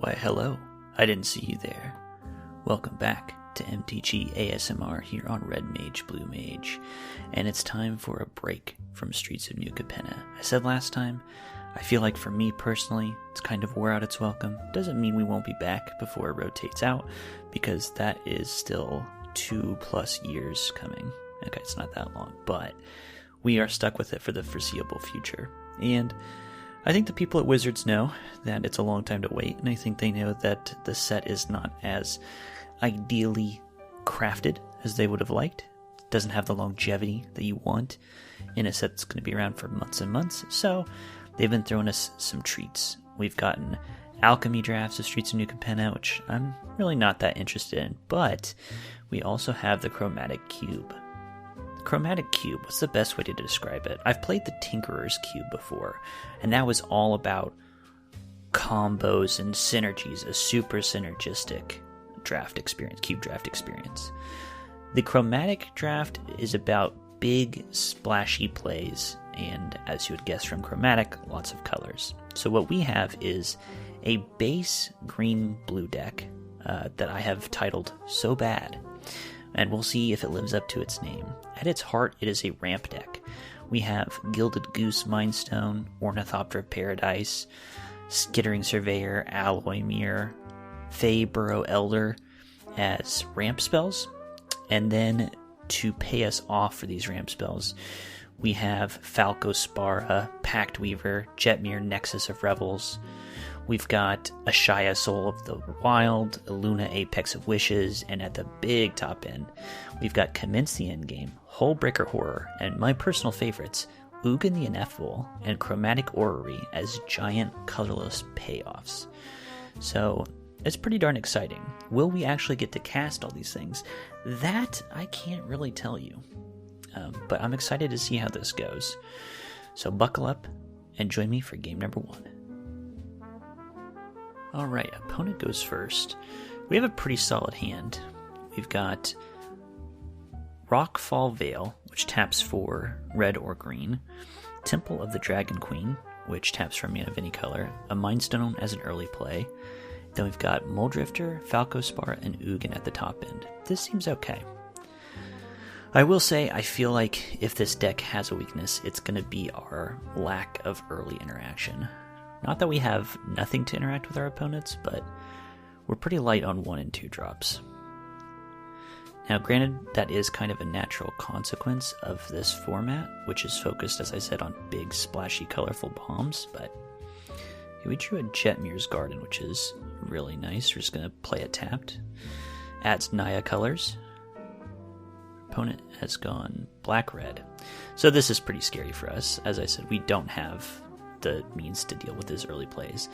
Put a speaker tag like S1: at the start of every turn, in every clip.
S1: Why, hello. I didn't see you there. Welcome back to MTG ASMR here on Red Mage, Blue Mage. And it's time for a break from Streets of New Capenna. I said last time, I feel like for me personally, it's kind of wore out its welcome. Doesn't mean we won't be back before it rotates out, because that is still 2+ years coming. Okay, it's not that long, but we are stuck with it for the foreseeable future. And I think the people at Wizards know that it's a long time to wait, and I think they know that the set is not as ideally crafted as they would have liked. It doesn't have the longevity that you want in a set that's going to be around for months and months, so they've been throwing us some treats. We've gotten alchemy drafts of Streets of New Capenna, which I'm really not that interested in, but we also have the Chromatic Cube. Chromatic Cube, what's the best way to describe it? I've played the Tinkerer's Cube before, and that was all about combos and synergies, a super synergistic draft experience, cube draft experience. The Chromatic draft is about big, splashy plays, and as you would guess from Chromatic, lots of colors. So what we have is a base green-blue deck that I have titled So Bad, and we'll see if it lives up to its name. At its heart, it is a ramp deck. We have Gilded Goose Mindstone, Ornithopter of Paradise, Skittering Surveyor, Alloy Mirror, Fey Burrow Elder as ramp spells. And then to pay us off for these ramp spells, we have Falco Spara, Pact Weaver, Jetmir Nexus of Revels. We've got Ashaya Soul of the Wild, Luna Apex of Wishes, and at the big top end, we've got Commence the Endgame, Hullbreaker Horror, and my personal favorites, Ugin the Ineffable, and Chromatic Orrery as giant colorless payoffs. So it's pretty darn exciting. Will we actually get to cast all these things? That I can't really tell you. But I'm excited to see how this goes. So buckle up and join me for game number 1. Alright, opponent goes first. We have a pretty solid hand. We've got Rockfall Vale, which taps for red or green. Temple of the Dragon Queen, which taps for a mana of any color. A Mindstone as an early play. Then we've got Muldrifter, Falco Spar, and Ugin at the top end. This seems okay. I will say, I feel like if this deck has a weakness, it's going to be our lack of early interaction. Not that we have nothing to interact with our opponents, but we're pretty light on 1 and 2 drops. Now granted, that is kind of a natural consequence of this format, which is focused, as I said, on big, splashy, colorful bombs, but we drew a Jetmir's Garden, which is really nice. We're just going to play it tapped. Adds Naya colors. Opponent has gone black-red. So this is pretty scary for us. As I said, we don't have the means to deal with his early plays.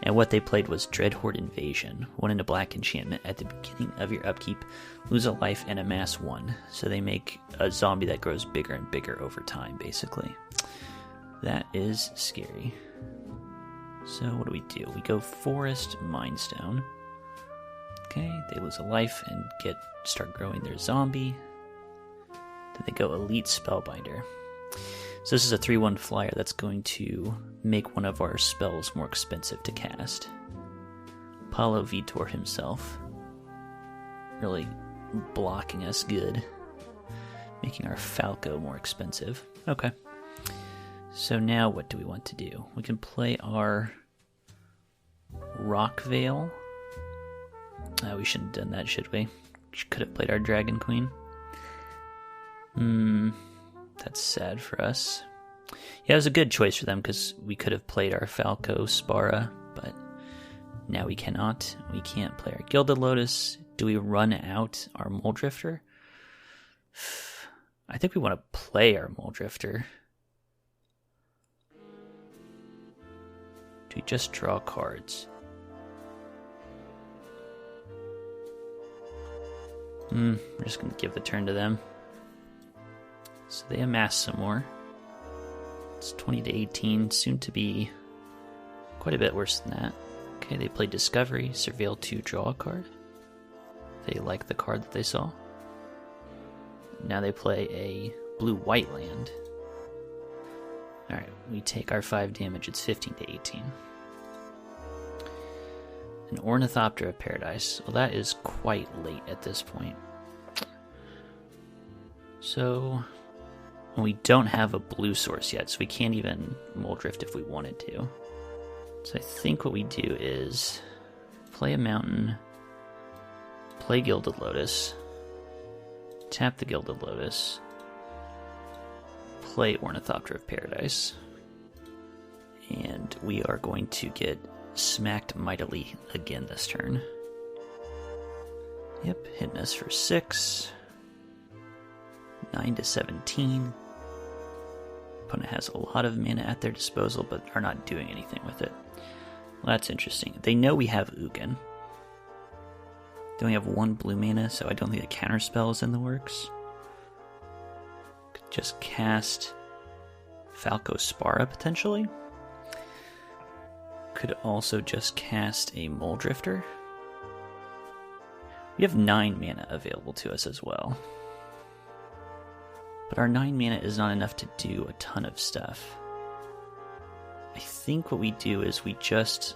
S1: And what they played was Dreadhorde Invasion, 1 in a black enchantment at the beginning of your upkeep, lose a life and amass 1. So they make a zombie that grows bigger and bigger over time, basically. That is scary. So what do? We go Forest Mindstone. Okay, they lose a life and start growing their zombie. Then they go Elite Spellbinder. So this is a 3/1 flyer that's going to make one of our spells more expensive to cast. Paulo Vitor himself. Really blocking us good. Making our Falco more expensive. Okay. So now what do we want to do? We can play our Rock Veil. We shouldn't have done that, should we? Could have played our Dragon Queen. That's sad for us. Yeah, it was a good choice for them because we could have played our Falco Spara, but now we cannot. We can't play our Gilded Lotus. Do we run out our Muldrifter? I think we want to play our Muldrifter. Do we just draw cards? We're just going to give the turn to them. So they amass some more. It's 20-18, soon to be quite a bit worse than that. Okay, they play Discovery, Surveil 2, draw a card. They like the card that they saw. Now they play a blue-white land. Alright, we take our 5 damage, it's 15-18. An Ornithopter of Paradise. Well, that is quite late at this point. So, we don't have a blue source yet, so we can't even Muldrift if we wanted to. So I think what we do is play a mountain, play Gilded Lotus, tap the Gilded Lotus, play Ornithopter of Paradise, and we are going to get smacked mightily again this turn. Yep, hitting us for 6. 9 to 17. Opponent has a lot of mana at their disposal, but are not doing anything with it. Well, that's interesting. They know we have Ugin. They only have 1 blue mana, so I don't think a counterspell is in the works. Could just cast Falco Spara, potentially. Could also just cast a Muldrifter. We have 9 mana available to us as well. But our 9 mana is not enough to do a ton of stuff. I think what we do is we just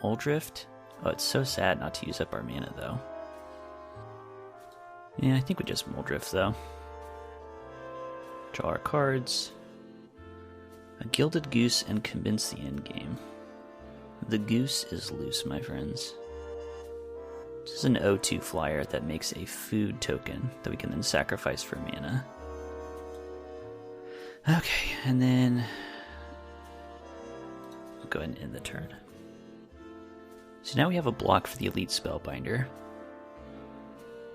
S1: Muldrift. Oh, it's so sad not to use up our mana, though. Yeah, I think we just Muldrift, though. Draw our cards. A Gilded Goose and convince the endgame. The goose is loose, my friends. This is an 0-2 flyer that makes a food token that we can then sacrifice for mana. Okay, and then we'll go ahead and end the turn. So now we have a block for the Elite Spellbinder.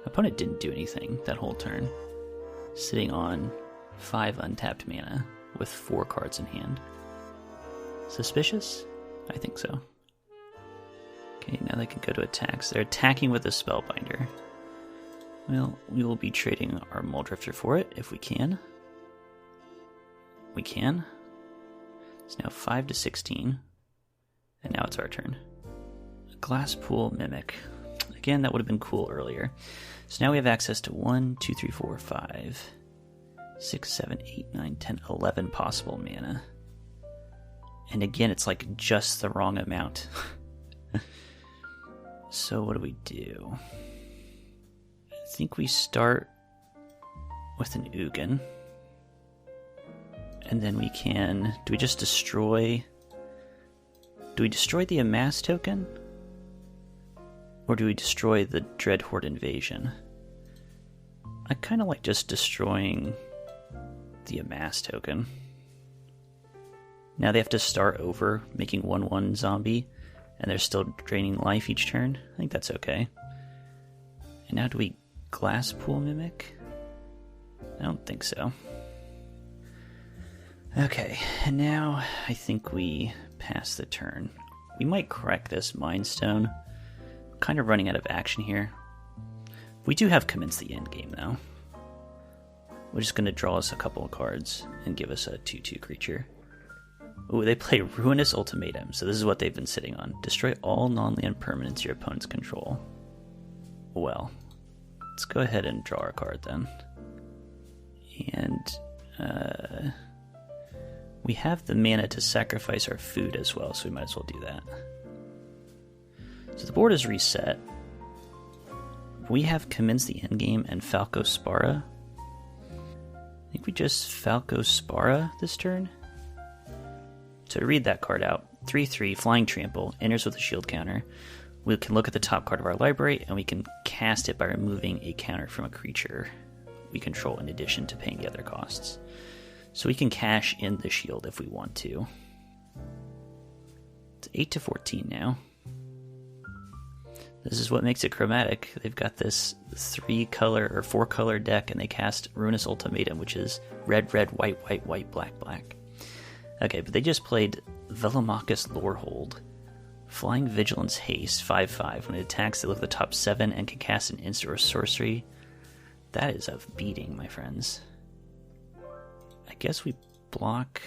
S1: Opponent didn't do anything that whole turn, sitting on 5 untapped mana with 4 cards in hand. Suspicious? I think so. Okay, now they can go to attacks. They're attacking with a Spellbinder. Well, we will be trading our Muldrifter for it if we can. We can. It's now 5 to 16. And now it's our turn. A Glasspool Mimic. Again, that would have been cool earlier. So now we have access to 1, 2, 3, 4, 5, 6, 7, 8, 9, 10, 11 possible mana. And again, it's like just the wrong amount. So what do? I think we start with an Ugin. And then we can... Do we just destroy... Do we destroy the Amass token? Or do we destroy the Dreadhorde Invasion? I kind of like just destroying the Amass token. Now they have to start over, making 1/1 zombie, and they're still draining life each turn. I think that's okay. And now do we Glasspool Mimic? I don't think so. Okay, and now I think we pass the turn. We might crack this Mind Stone. Kind of running out of action here. We do have Commence the Endgame, though. We're just going to draw us a couple of cards and give us a 2/2 creature. Ooh, they play Ruinous Ultimatum, so this is what they've been sitting on. Destroy all non-land permanents your opponents control. Well, let's go ahead and draw our card then. And, we have the mana to sacrifice our food as well, so we might as well do that. So the board is reset. We have Commence the Endgame and Falco Spara. I think we just Falco Spara this turn. So to read that card out, 3/3, Flying Trample, enters with a shield counter. We can look at the top card of our library, and we can cast it by removing a counter from a creature we control in addition to paying the other costs. So we can cash in the shield if we want to. It's 8 to 14 now. This is what makes it chromatic. They've got this 3-color or 4-color deck, and they cast Ruinous Ultimatum, which is red, red, white, white, white, black, black. Okay, but they just played Velomachus Lorehold. Flying Vigilance Haste, 5/5. When it attacks, they look at the top 7 and can cast an instant or sorcery. That is a beating, my friends. I guess we block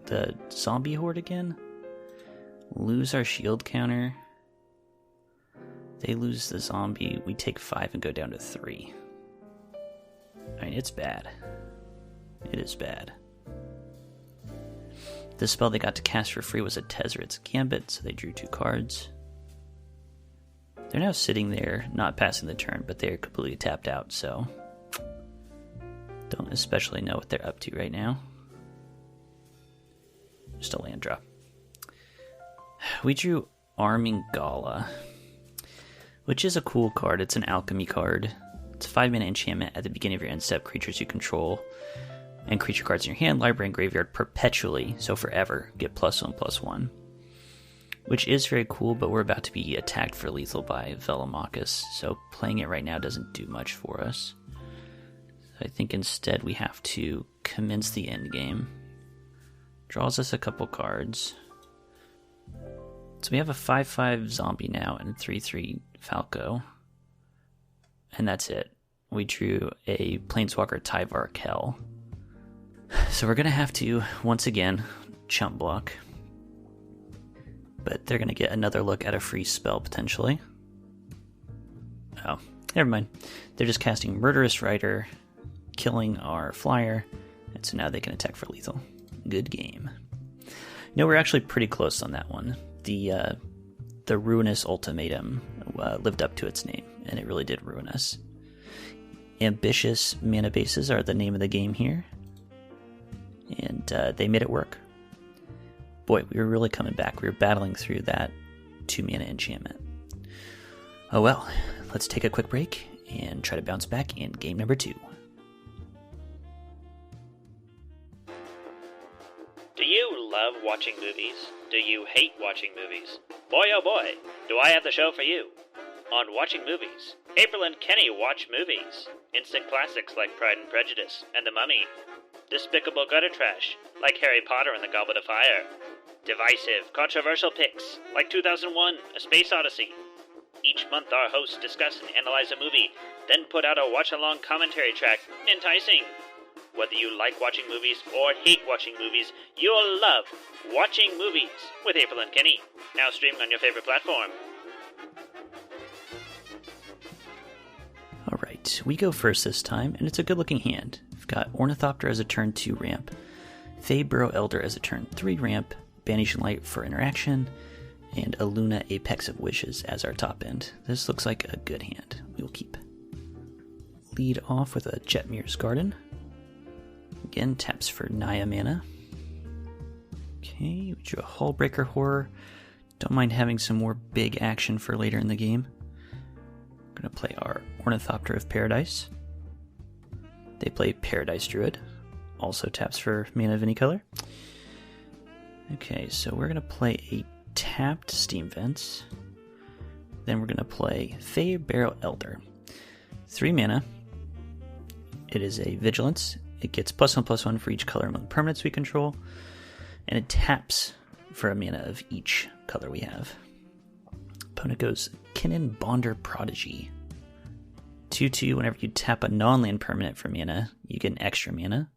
S1: the zombie horde again. Lose our shield counter. They lose the zombie. We take 5 and go down to 3. I mean, it's bad. It is bad. The spell they got to cast for free was a Tezzeret's Gambit, so they drew 2 cards. They're now sitting there, not passing the turn, but they're completely tapped out, so don't especially know what they're up to right now. Just a land draw. We drew Arming Gala, which is a cool card. It's an alchemy card. It's a 5-mana enchantment. At the beginning of your end step, creatures you control and creature cards in your hand, library, and graveyard perpetually, so forever, get +1/+1. Which is very cool, but we're about to be attacked for lethal by Velomachus, so playing it right now doesn't do much for us. I think instead we have to commence the end game. Draws us a couple cards. So we have a 5/5 zombie now and a 3/3 Falco. And that's it. We drew a Planeswalker Tyvar Kell. So we're going to have to, once again, chump block. But they're going to get another look at a free spell, potentially. Oh, never mind. They're just casting Murderous Rider, killing our flyer, and so now they can attack for lethal. Good game. No, we're actually pretty close on that one. The Ruinous Ultimatum lived up to its name, and it really did ruin us. Ambitious mana bases are the name of the game here, and they made it work. Boy, we were really coming back. We were battling through that 2-mana enchantment. Oh well, let's take a quick break and try to bounce back in game number 2.
S2: Do you love watching movies? Do you hate watching movies? Boy oh boy, do I have the show for you. On Watching Movies, April and Kenny watch movies. Instant classics like Pride and Prejudice and The Mummy. Despicable gutter trash like Harry Potter and the Goblet of Fire. Divisive, controversial picks like 2001, A Space Odyssey. Each month our hosts discuss and analyze a movie, then put out a watch-along commentary track, enticing. Whether you like watching movies or hate watching movies, you'll love Watching Movies with April and Kenny, now streaming on your favorite platform.
S1: Alright, we go first this time, and it's a good-looking hand. We've got Ornithopter as a turn 2 ramp, Fey Burrow Elder as a turn 3 ramp, Banishing Light for interaction, and a Luna Apex of Wishes as our top end. This looks like a good hand. We will keep. Lead off with a Jetmir's Garden. Again, taps for Naya mana. Okay, we drew a Hullbreaker Horror. Don't mind having some more big action for later in the game. We're going to play our Ornithopter of Paradise. They play Paradise Druid. Also taps for mana of any color. Okay, so we're going to play a tapped Steam Vents. Then we're going to play Fey Barrow Elder. 3 mana. It is a Vigilance. It gets +1/+1 for each color among permanents we control. And it taps for a mana of each color we have. Opponent goes Kinnan Bonder Prodigy. 2/2, whenever you tap a non-land permanent for mana, you get an extra mana.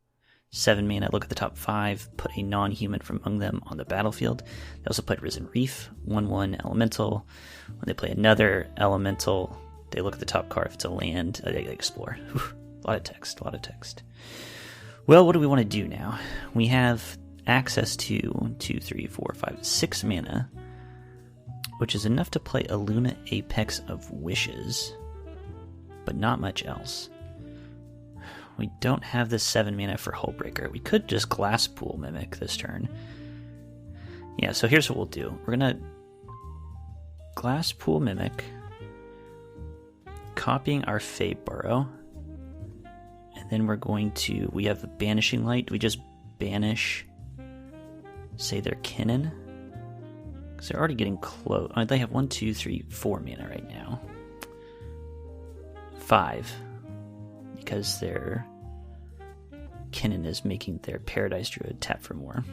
S1: 7 mana, look at the top 5, put a non-human from among them on the battlefield. They also played Risen Reef, 1/1 elemental. When they play another elemental, they look at the top card. If it's a land, they explore. Whew, a lot of text. Well, what do we want to do now? We have access to 2, 3, 4, 5, 6 mana, which is enough to play a Luna Apex of Wishes, but not much else. We don't have the 7 mana for Hullbreaker. We could just Glasspool Mimic this turn. Yeah, so here's what we'll do. We're going to Glasspool Mimic, copying our Fey Burrow, and then we're going to, we have the Banishing Light. We just banish, say they're Kinnan, because they're already getting close. Oh, they have 1, 2, 3, 4 mana right now. 5. Because their Kinnan is making their Paradise Druid tap for more.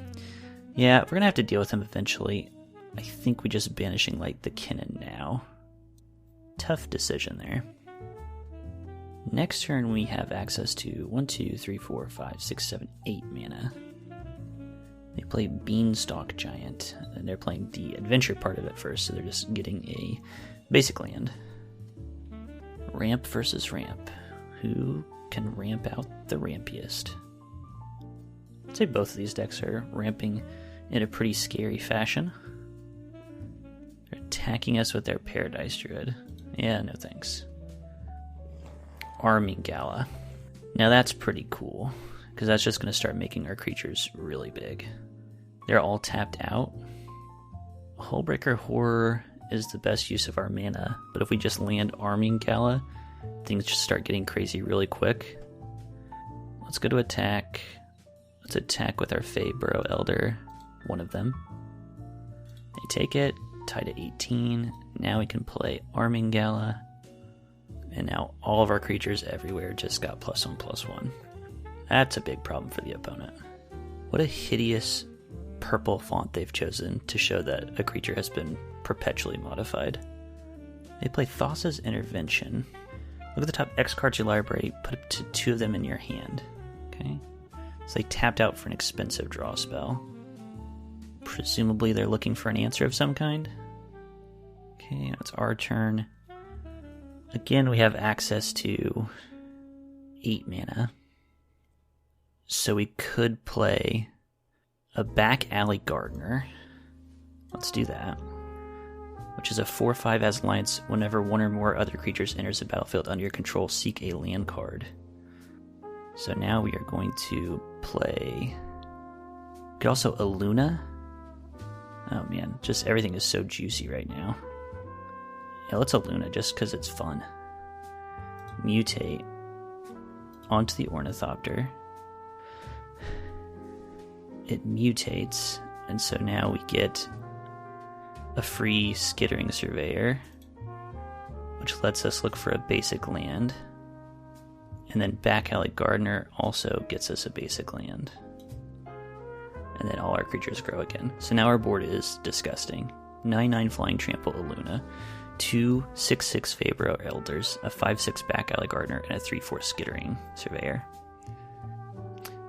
S1: Yeah, we're going to have to deal with him eventually. I think we just Banishing Light the Kinnan now. Tough decision there. Next turn we have access to 1, 2, 3, 4, 5, 6, 7, 8 mana. They play Beanstalk Giant, and they're playing the adventure part of it first, so they're just getting a basic land. Ramp versus ramp. Who can ramp out the rampiest? I'd say both of these decks are ramping in a pretty scary fashion. They're attacking us with their Paradise Druid. Yeah, no thanks. Army Gala. Now that's pretty cool, because that's just going to start making our creatures really big. They're all tapped out. Hullbreaker Horror is the best use of our mana, but if we just land Arming Gala, things just start getting crazy really quick. Let's go to attack. Let's attack with our Feyburrow Elder, one of them. They take it, tied at 18. Now we can play Arming Gala, and now all of our creatures everywhere just got +1/+1. That's a big problem for the opponent. What a hideous purple font they've chosen to show that a creature has been perpetually modified. They play Thassa's Intervention. Look at the top X cards in your library, put up to 2 of them in your hand. Okay? So they tapped out for an expensive draw spell. Presumably they're looking for an answer of some kind. Okay, now it's our turn. Again, we have access to 8 mana. So we could play a Back Alley Gardener. Let's do that. Which is a 4/5 as lands. Whenever one or more other creatures enters the battlefield under your control, seek a land card. So now we are going to play... We could also a Luna. Oh man, just everything is so juicy right now. Yeah, let's a Luna just because it's fun. Mutate onto the Ornithopter. It mutates, and so now we get a free Skittering Surveyor, which lets us look for a basic land. And then Back Alley Gardener also gets us a basic land. And then all our creatures grow again. So now our board is disgusting. 9/9 Flying Trample Luna, 2 6/6 Feyburrow Elders, a 5/6 Back Alley Gardener, and a 3/4 Skittering Surveyor.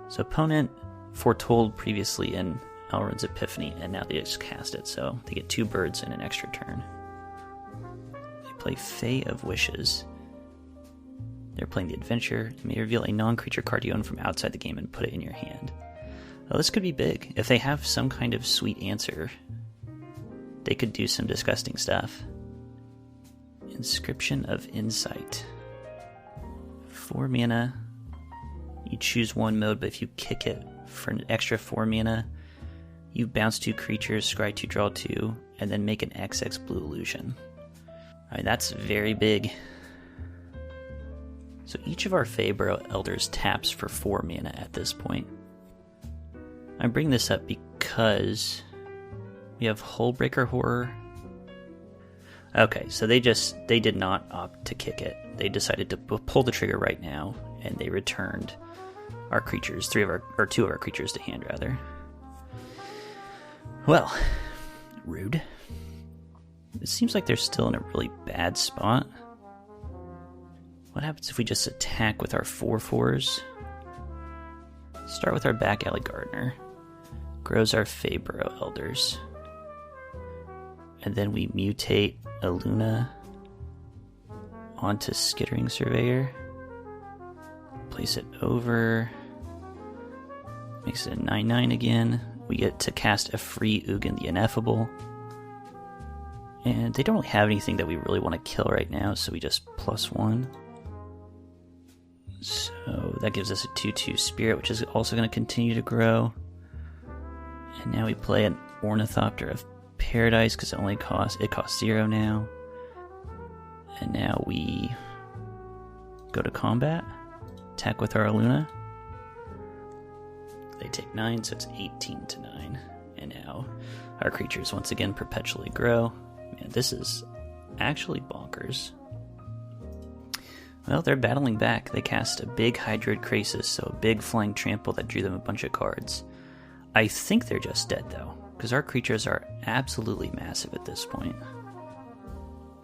S1: So opponent foretold previously in Elrond's Epiphany, and now they just cast it, so they get 2 birds and an extra turn. They play Fae of Wishes. They're playing the Adventure. You may reveal a non-creature card you own from outside the game and put it in your hand. Well, this could be big. If they have some kind of sweet answer, they could do some disgusting stuff. Inscription of Insight. 4 mana. You choose one mode, but if you kick it for an extra 4 mana, you bounce 2 creatures, scry 2, draw 2, and then make an XX blue illusion. Alright, that's very big. So each of our Feyburrow Elders taps for 4 mana at this point. I bring this up because we have Hullbreaker Horror. Okay, so they did not opt to kick it. They decided to pull the trigger right now, and they returned our creatures, 2 of our creatures to hand, rather. Well, rude. It seems like they're still in a really bad spot. What happens if we just attack with our 4/4s? Start with our Back Alley Gardener. Grows our Feyburrow Elders. And then we mutate a Luna onto Skittering Surveyor. Place it over. Makes it a 9/9 again. We get to cast a free Ugin the Ineffable. And they don't really have anything that we really want to kill right now, so we just +1. So that gives us a 2/2 Spirit, which is also going to continue to grow. And now we play an Ornithopter of Paradise because it costs 0 now. And now we go to combat. Attack with our Luna. They take 9, so it's 18-9. And now our creatures once again perpetually grow. Man, this is actually bonkers. Well, they're battling back. They cast a big Hydroid Krasis, so a big Flying Trample that drew them a bunch of cards. I think they're just dead, though, because our creatures are absolutely massive at this point.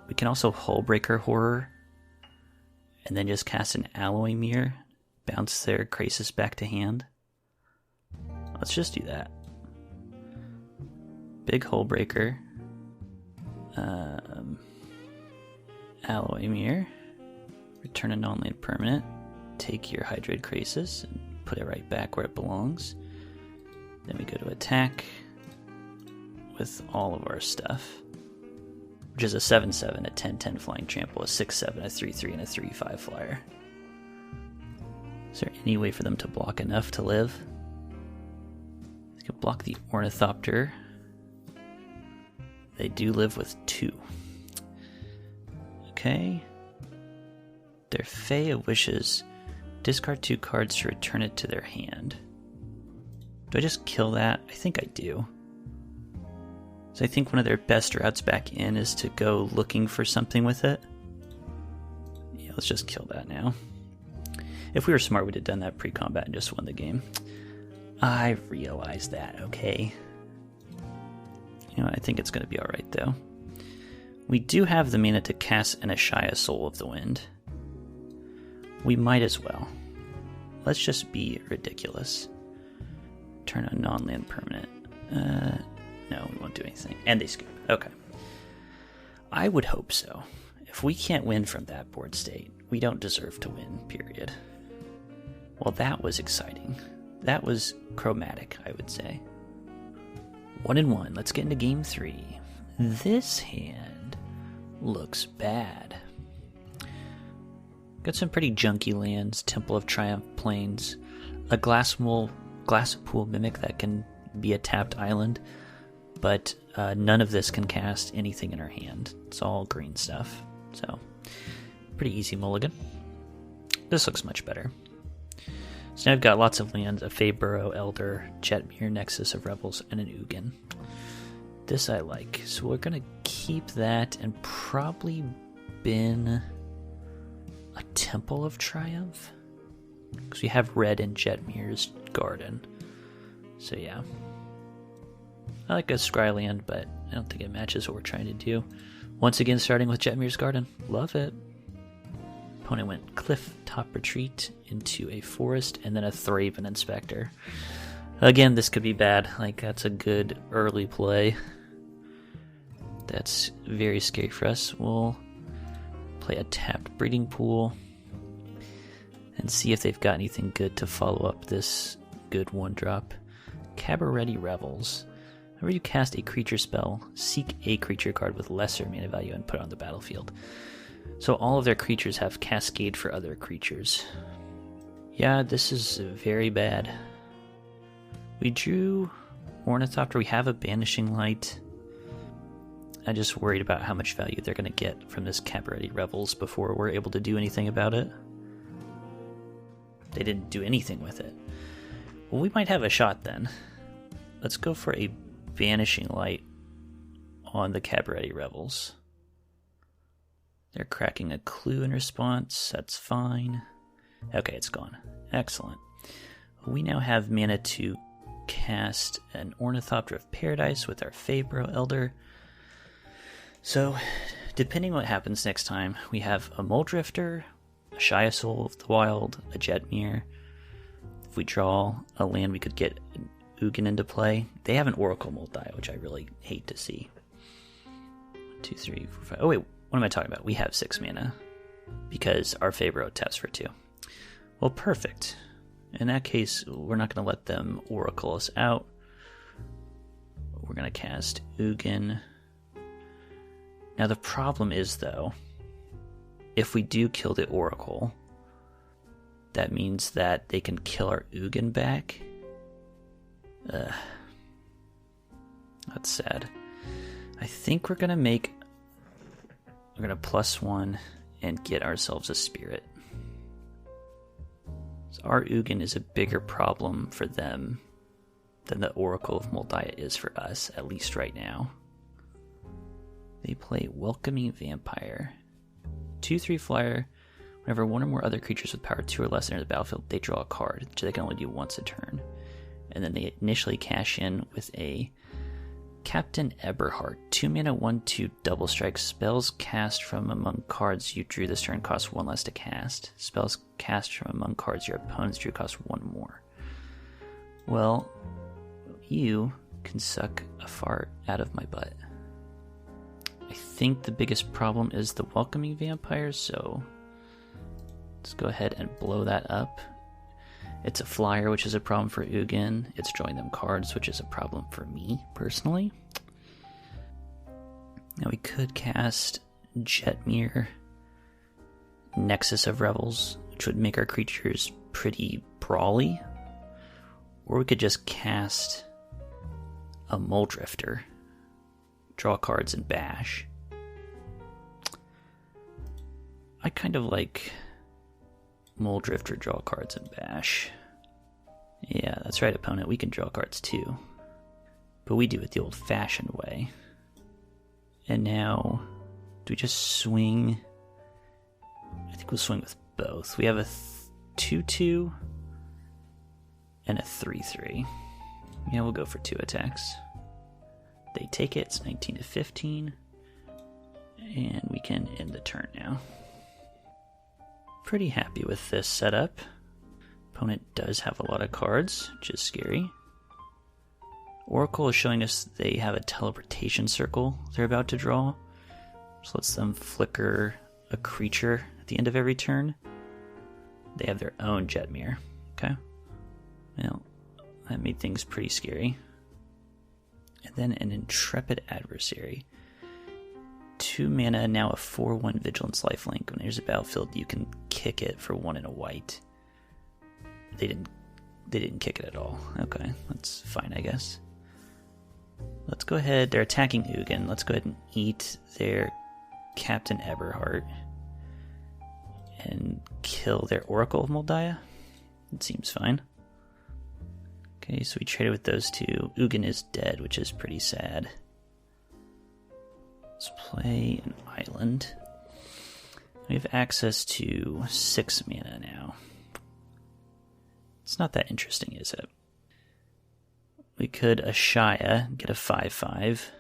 S1: We can also Hullbreaker Horror, and then just cast an Alloy Mirror, bounce their Krasis back to hand. Let's just do that. Big Hullbreaker. Alloy Mirror. Return a non-land permanent. Take your Hydroid Krasis and put it right back where it belongs. Then we go to attack with all of our stuff. which is a 7/7, a 10/10 flying trample, a 6/7, a 3/3, and a 3/5 flyer. Is there any way for them to block enough to live? They could block the Ornithopter. They do live with 2. Okay. Their Fae of Wishes. Discard 2 cards to return it to their hand. Do I just kill that? I think I do. So I think one of their best routes back in is to go looking for something with it. Yeah, let's just kill that now. If we were smart, we'd have done that pre-combat and just won the game. I realize that, okay. You know what, I think it's going to be alright, though. We do have the mana to cast an Ashaya Soul of the Wind. We might as well. Let's just be ridiculous. Turn a non-land permanent. No, we won't do anything. And they scoop. Okay. I would hope so. If we can't win from that board state, we don't deserve to win, period. Well, that was exciting. That was chromatic, I would say. 1-1. Let's get into game 3. This hand looks bad. Got some pretty junky lands. Temple of Triumph Plains. A glass pool mimic that can be a tapped island. But none of this can cast anything in our hand. It's all green stuff. So, pretty easy mulligan. This looks much better. So now I've got lots of lands, a Feyburrow, Elder, Jetmir, Nexus of Rebels, and an Ugin. This I like. So we're going to keep that and probably bin a Temple of Triumph. Because we have red in Jetmir's Garden. So yeah. I like a Scryland, but I don't think it matches what we're trying to do. Once again, starting with Jetmir's Garden. Love it. Opponent went Cliff, Top Retreat, into a Forest, and then a Thraben Inspector. Again, this could be bad. Like, that's a good early play. That's very scary for us. We'll play a tapped Breeding Pool and see if they've got anything good to follow up this good 1-drop. Cabaretti Revels. Whenever you cast a creature spell, seek a creature card with lesser mana value and put it on the battlefield. So all of their creatures have Cascade for other creatures. Yeah, this is very bad. We drew Ornithopter. We have a Banishing Light. I'm just worried about how much value they're going to get from this Cabaretti Revels before we're able to do anything about it. They didn't do anything with it. Well, we might have a shot then. Let's go for a Banishing Light on the Cabaretti Revels. They're cracking a clue in response. That's fine. Okay, it's gone. Excellent. We now have mana to cast an Ornithopter of Paradise with our Feyburrow Elder. So, depending what happens next time, we have a Muldrifter, a Shia Soul of the Wild, a Jetmir. If we draw a land, we could get an Ugin into play. They have an Oracle Multi, which I really hate to see. 1, 2, 3, 4, 5. Oh wait, what am I talking about? We have 6 mana because our Feyburrow taps for 2. Well, perfect. In that case, we're not going to let them Oracle us out. We're going to cast Ugin. Now the problem is, though, if we do kill the Oracle, that means that they can kill our Ugin back. That's sad. I think we're going to +1 and get ourselves a Spirit. So our Ugin is a bigger problem for them than the Oracle of Moldiah is for us, at least right now. They play Welcoming Vampire. 2/3 flyer. Whenever one or more other creatures with power 2 or less enter the battlefield, they draw a card, which they can only do once a turn. And then they initially cash in with a Captain Eberhard. 2 mana, 1/2 double strike. Spells cast from among cards you drew this turn cost 1 less to cast. Spells cast from among cards your opponents drew cost 1 more. Well, you can suck a fart out of my butt. I think the biggest problem is the Welcoming Vampire, so let's go ahead and blow that up. It's a flyer, which is a problem for Ugin. It's drawing them cards, which is a problem for me, personally. Now we could cast Jetmir, Nexus of Revels, which would make our creatures pretty brawly. Or we could just cast a Mole Drifter, draw cards, and bash. I kind of like Mole Drifter, draw cards, and bash. Yeah, that's right, opponent. We can draw cards too. But we do it the old-fashioned way. And now, do we just swing? I think we'll swing with both. We have a 2-2 and a 3-3. Yeah, we'll go for 2 attacks. They take it. It's 19-15. And we can end the turn now. Pretty happy with this setup. Opponent does have a lot of cards, which is scary. Oracle is showing us they have a teleportation circle they're about to draw. So lets them flicker a creature at the end of every turn. They have their own Jetmir. Okay. Well, that made things pretty scary. And then an Intrepid Adversary. 2 mana, now a 4/1 Vigilance Lifelink. When there's a battlefield, you can kick it for 1 and a white. They didn't kick it at all. Okay, that's fine, I guess. Let's go ahead. They're attacking Ugin. Let's go ahead and eat their Captain Eberhard and kill their Oracle of Moldiah. It seems fine. Okay, so we traded with those two. Ugin is dead, which is pretty sad. Let's play an island. We have access to 6 mana now. It's not that interesting, is it? We could Ashaya, get a 5/5.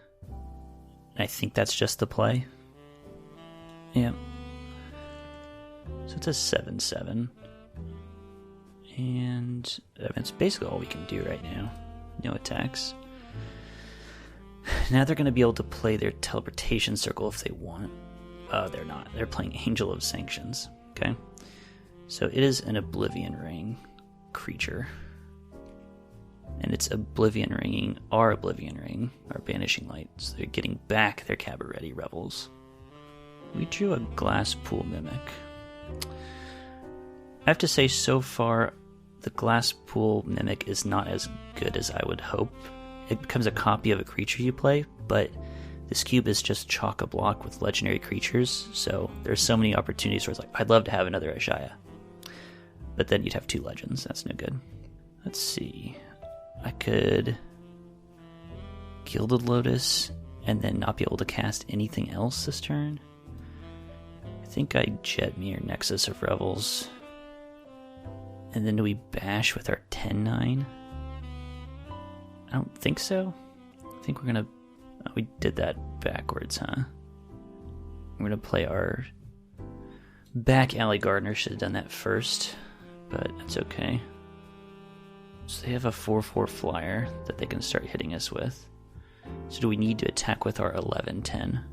S1: I think that's just the play. Yeah. So it's a 7/7. And that's basically all we can do right now. No attacks. Now they're going to be able to play their teleportation circle if they want. They're not. They're playing Angel of Sanctions. Okay. So it is an Oblivion Ring creature. And it's Oblivion Ringing our Oblivion Ring, our Banishing Light. So they're getting back their Cabaretti Rebels. We drew a Glass Pool Mimic. I have to say, so far, the Glass Pool Mimic is not as good as I would hope. It becomes a copy of a creature you play, but this cube is just chock-a-block with legendary creatures, so there's so many opportunities where it's like, I'd love to have another Ashaya. But then you'd have 2 legends, that's no good. Let's see. I could Gilded Lotus and then not be able to cast anything else this turn. I think I Jetmir Nexus of Revels. And then do we bash with our 10/9? I don't think so. I think we're gonna... Oh, we did that backwards, huh? We're gonna play our... Back Alley Gardener. Should have done that first, but that's okay. So they have a 4/4 flyer that they can start hitting us with. So do we need to attack with our 11/10?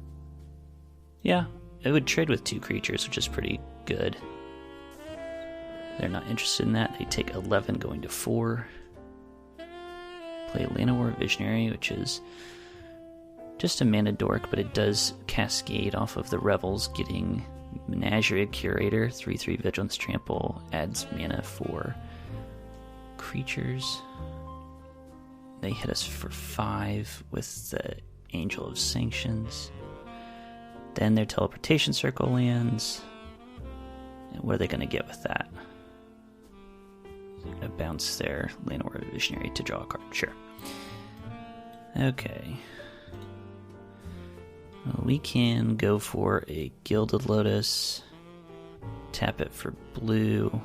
S1: Yeah, it would trade with 2 creatures, which is pretty good. They're not interested in that. They take 11 going to 4. Play Llanowar Visionary, which is just a mana dork, but it does cascade off of the Rebels, getting Menagerie Curator, 3/3 Vigilance Trample, adds mana for creatures. They hit us for 5 with the Angel of Sanctions. Then their Teleportation Circle lands. And what are they going to get with that? They're going to bounce their Llanowar Visionary to draw a card. Sure. Okay. Well, we can go for a Gilded Lotus. Tap it for blue.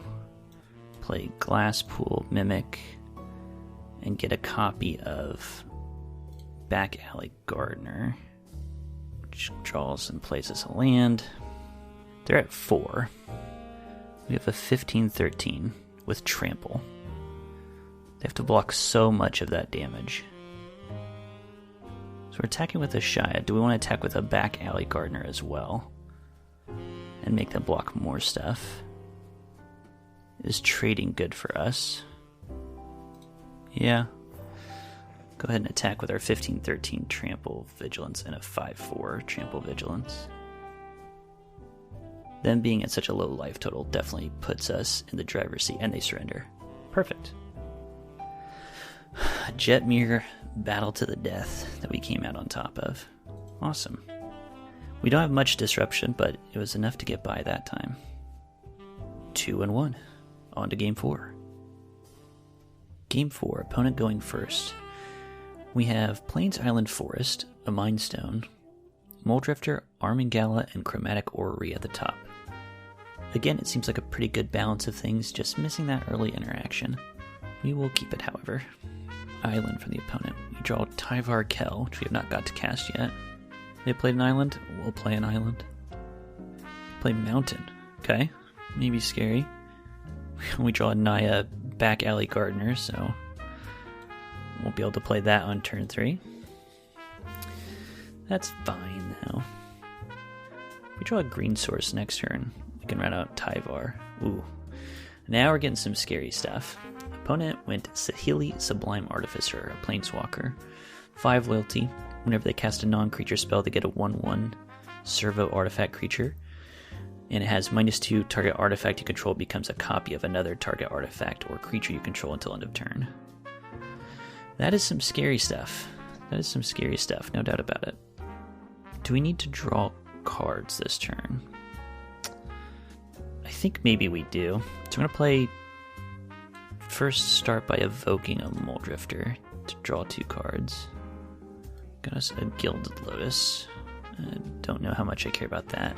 S1: Play Glass Pool Mimic. And get a copy of Back Alley Gardener, which draws and plays as a land. They're at 4. We have a 15/13 with Trample. They have to block so much of that damage. So we're attacking with a Shia. Do we want to attack with a Back Alley Gardener as well? And make them block more stuff? Is trading good for us? Yeah. Go ahead and attack with our 15-13 Trample Vigilance and a 5-4 Trample Vigilance. Them being at such a low life total definitely puts us in the driver's seat, and they surrender. Perfect. Jetmir battle to the death that we came out on top of. Awesome. We don't have much disruption, but it was enough to get by that time. 2-1. On to Game 4. Game 4, opponent going first. We have Plains Island Forest, a Mind Stone, Moldrifter, Armingala, and Chromatic Orrery at the top. Again, it seems like a pretty good balance of things, just missing that early interaction. We will keep it, however. Island for the opponent. We draw Tyvar Kell, which we have not got to cast yet. They played an island, we'll play an island. Play Mountain. Okay, maybe scary. We draw a Naya Back Alley Gardener, so won't be able to play that on turn 3. That's fine, though. We draw a green source next turn. We can run out Tyvar. Ooh. Now we're getting some scary stuff. Opponent went Sahili Sublime Artificer, a Planeswalker. 5 loyalty. Whenever they cast a non-creature spell, they get a 1/1 servo artifact creature. And it has -2, target artifact you control becomes a copy of another target artifact or creature you control until end of turn. That is some scary stuff. That is some scary stuff, no doubt about it. Do we need to draw cards this turn? I think maybe we do. So I'm going to play... First start by evoking a Moldrifter to draw 2 cards. Got us a Gilded Lotus. I don't know how much I care about that.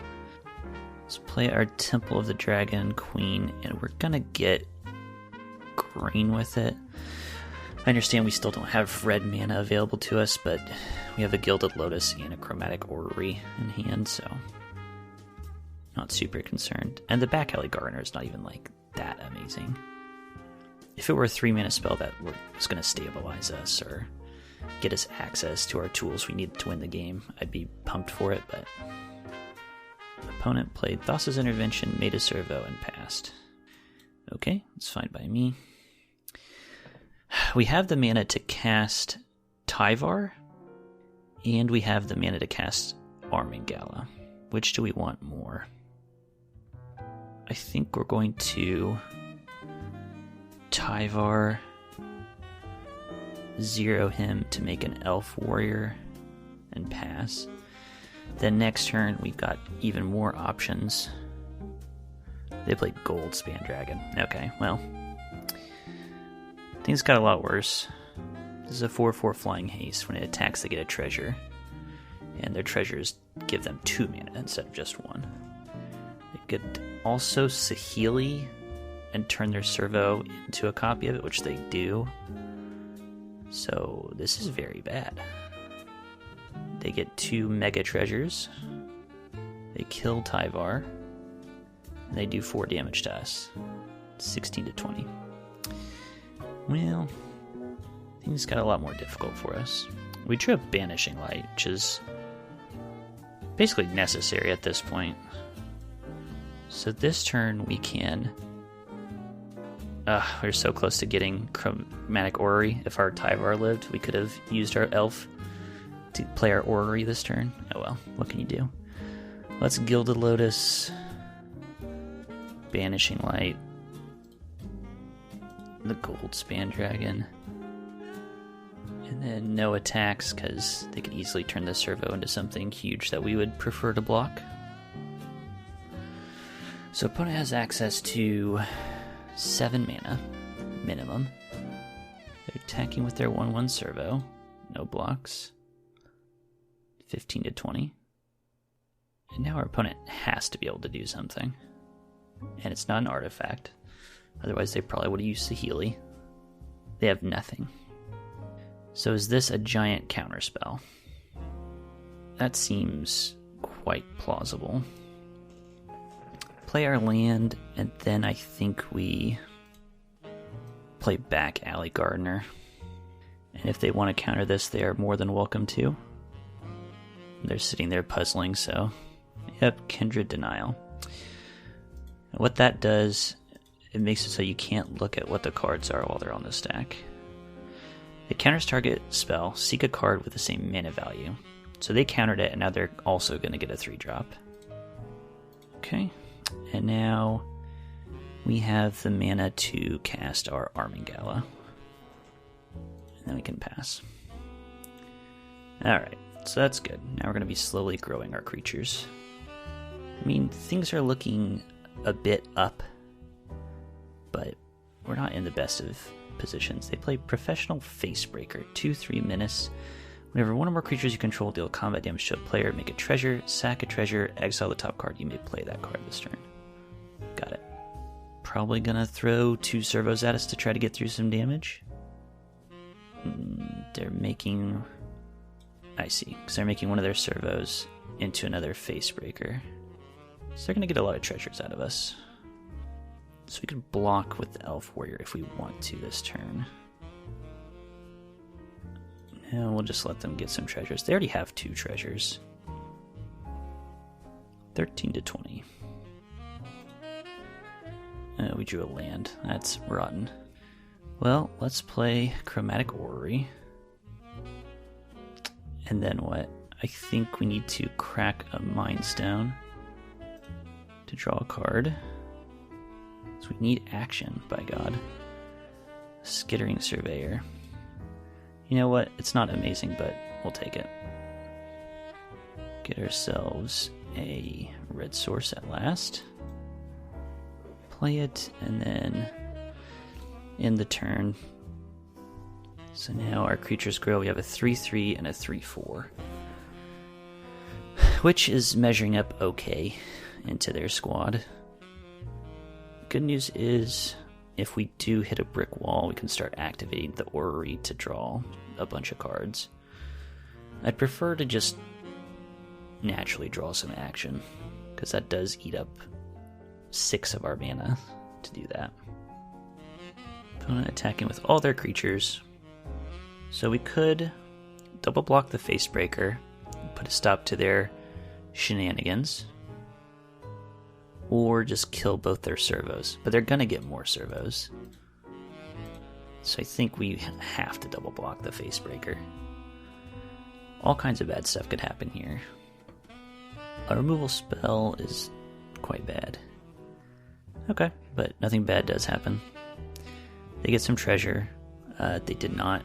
S1: Let's play our Temple of the Dragon Queen, and we're gonna get green with it. I understand we still don't have red mana available to us, but we have a Gilded Lotus and a Chromatic Orrery in hand, so not super concerned. And the Back Alley Gardener is not even like that amazing. If it were a 3-mana spell that was going to stabilize us or get us access to our tools we need to win the game, I'd be pumped for it, but... Opponent played Thassa's Intervention, made a servo, and passed. Okay, that's fine by me. We have the mana to cast Tyvar, and we have the mana to cast Armingala. Which do we want more? I think we're going to... Tyvar, zero him to make an Elf Warrior, and pass. Then next turn, we've got even more options. They played Gold Span Dragon. Okay, well, things got a lot worse. This is a 4/4 Flying Haste. When it attacks, they get a treasure. And their treasures give them 2 mana instead of just 1. They could also Sahili and turn their servo into a copy of it, which they do. So this is very bad. They get 2 mega treasures. They kill Tyvar. And they do 4 damage to us. 16-20. Well, things got a lot more difficult for us. We drew a Banishing Light, which is basically necessary at this point. So this turn we can... we're so close to getting Chromatic Orrery. If our Tyvar lived, we could have used our Elf to play our Orrery this turn. Oh well, what can you do? Let's Gilded Lotus, Banishing Light, the Gold Span Dragon, and then no attacks because they could easily turn the servo into something huge that we would prefer to block. So opponent has access to 7 mana, minimum. They're attacking with their 1/1 servo. No blocks. 15-20. And now our opponent has to be able to do something. And it's not an artifact. Otherwise they probably would have used Sahili. They have nothing. So is this a giant counterspell? That seems quite plausible. Play our land, and then I think we play Back Alley Gardener. And if they want to counter this, they are more than welcome to. They're sitting there puzzling, so... Yep, Kindred Denial. And what that does, it makes it so you can't look at what the cards are while they're on the stack. It counters target spell, seek a card with the same mana value. So they countered it, and now they're also going to get a 3-drop. Okay, and now we have the mana to cast our Armingala. And then we can pass. Alright, so that's good. Now we're going to be slowly growing our creatures. I mean, things are looking a bit up, but we're not in the best of positions. They play Professional Facebreaker, 2/3 menace. Whenever one or more creatures you control deal combat damage to a player, make a treasure, sack a treasure, exile the top card. You may play that card this turn. Got it. Probably gonna throw 2 servos at us to try to get through some damage. They're making... I see, because they're making one of their servos into another Facebreaker. So they're gonna get a lot of treasures out of us. So we can block with the Elf Warrior if we want to this turn. Now we'll just let them get some treasures. They already have 2 treasures. 13 to 20. We drew a land. That's rotten. Well, let's play Chromatic Orrery. And then what? I think we need to crack a Mind Stone to draw a card. So we need action, by God. Skittering Surveyor. You know what? It's not amazing, but we'll take it. Get ourselves a red source at last. Play it, and then end the turn. So now our creatures grow. We have a 3/3 and a 3/4. Which is measuring up okay into their squad. Good news is, if we do hit a brick wall, we can start activating the Orrery to draw a bunch of cards. I'd prefer to just naturally draw some action, because that does eat up 6 of our mana to do that. Opponent attacking with all their creatures. So we could double block the Facebreaker, put a stop to their shenanigans, or just kill both their servos. But they're gonna get more servos. So I think we have to double block the Facebreaker. All kinds of bad stuff could happen here. A removal spell is quite bad. Okay, but nothing bad does happen. They get some treasure. They did not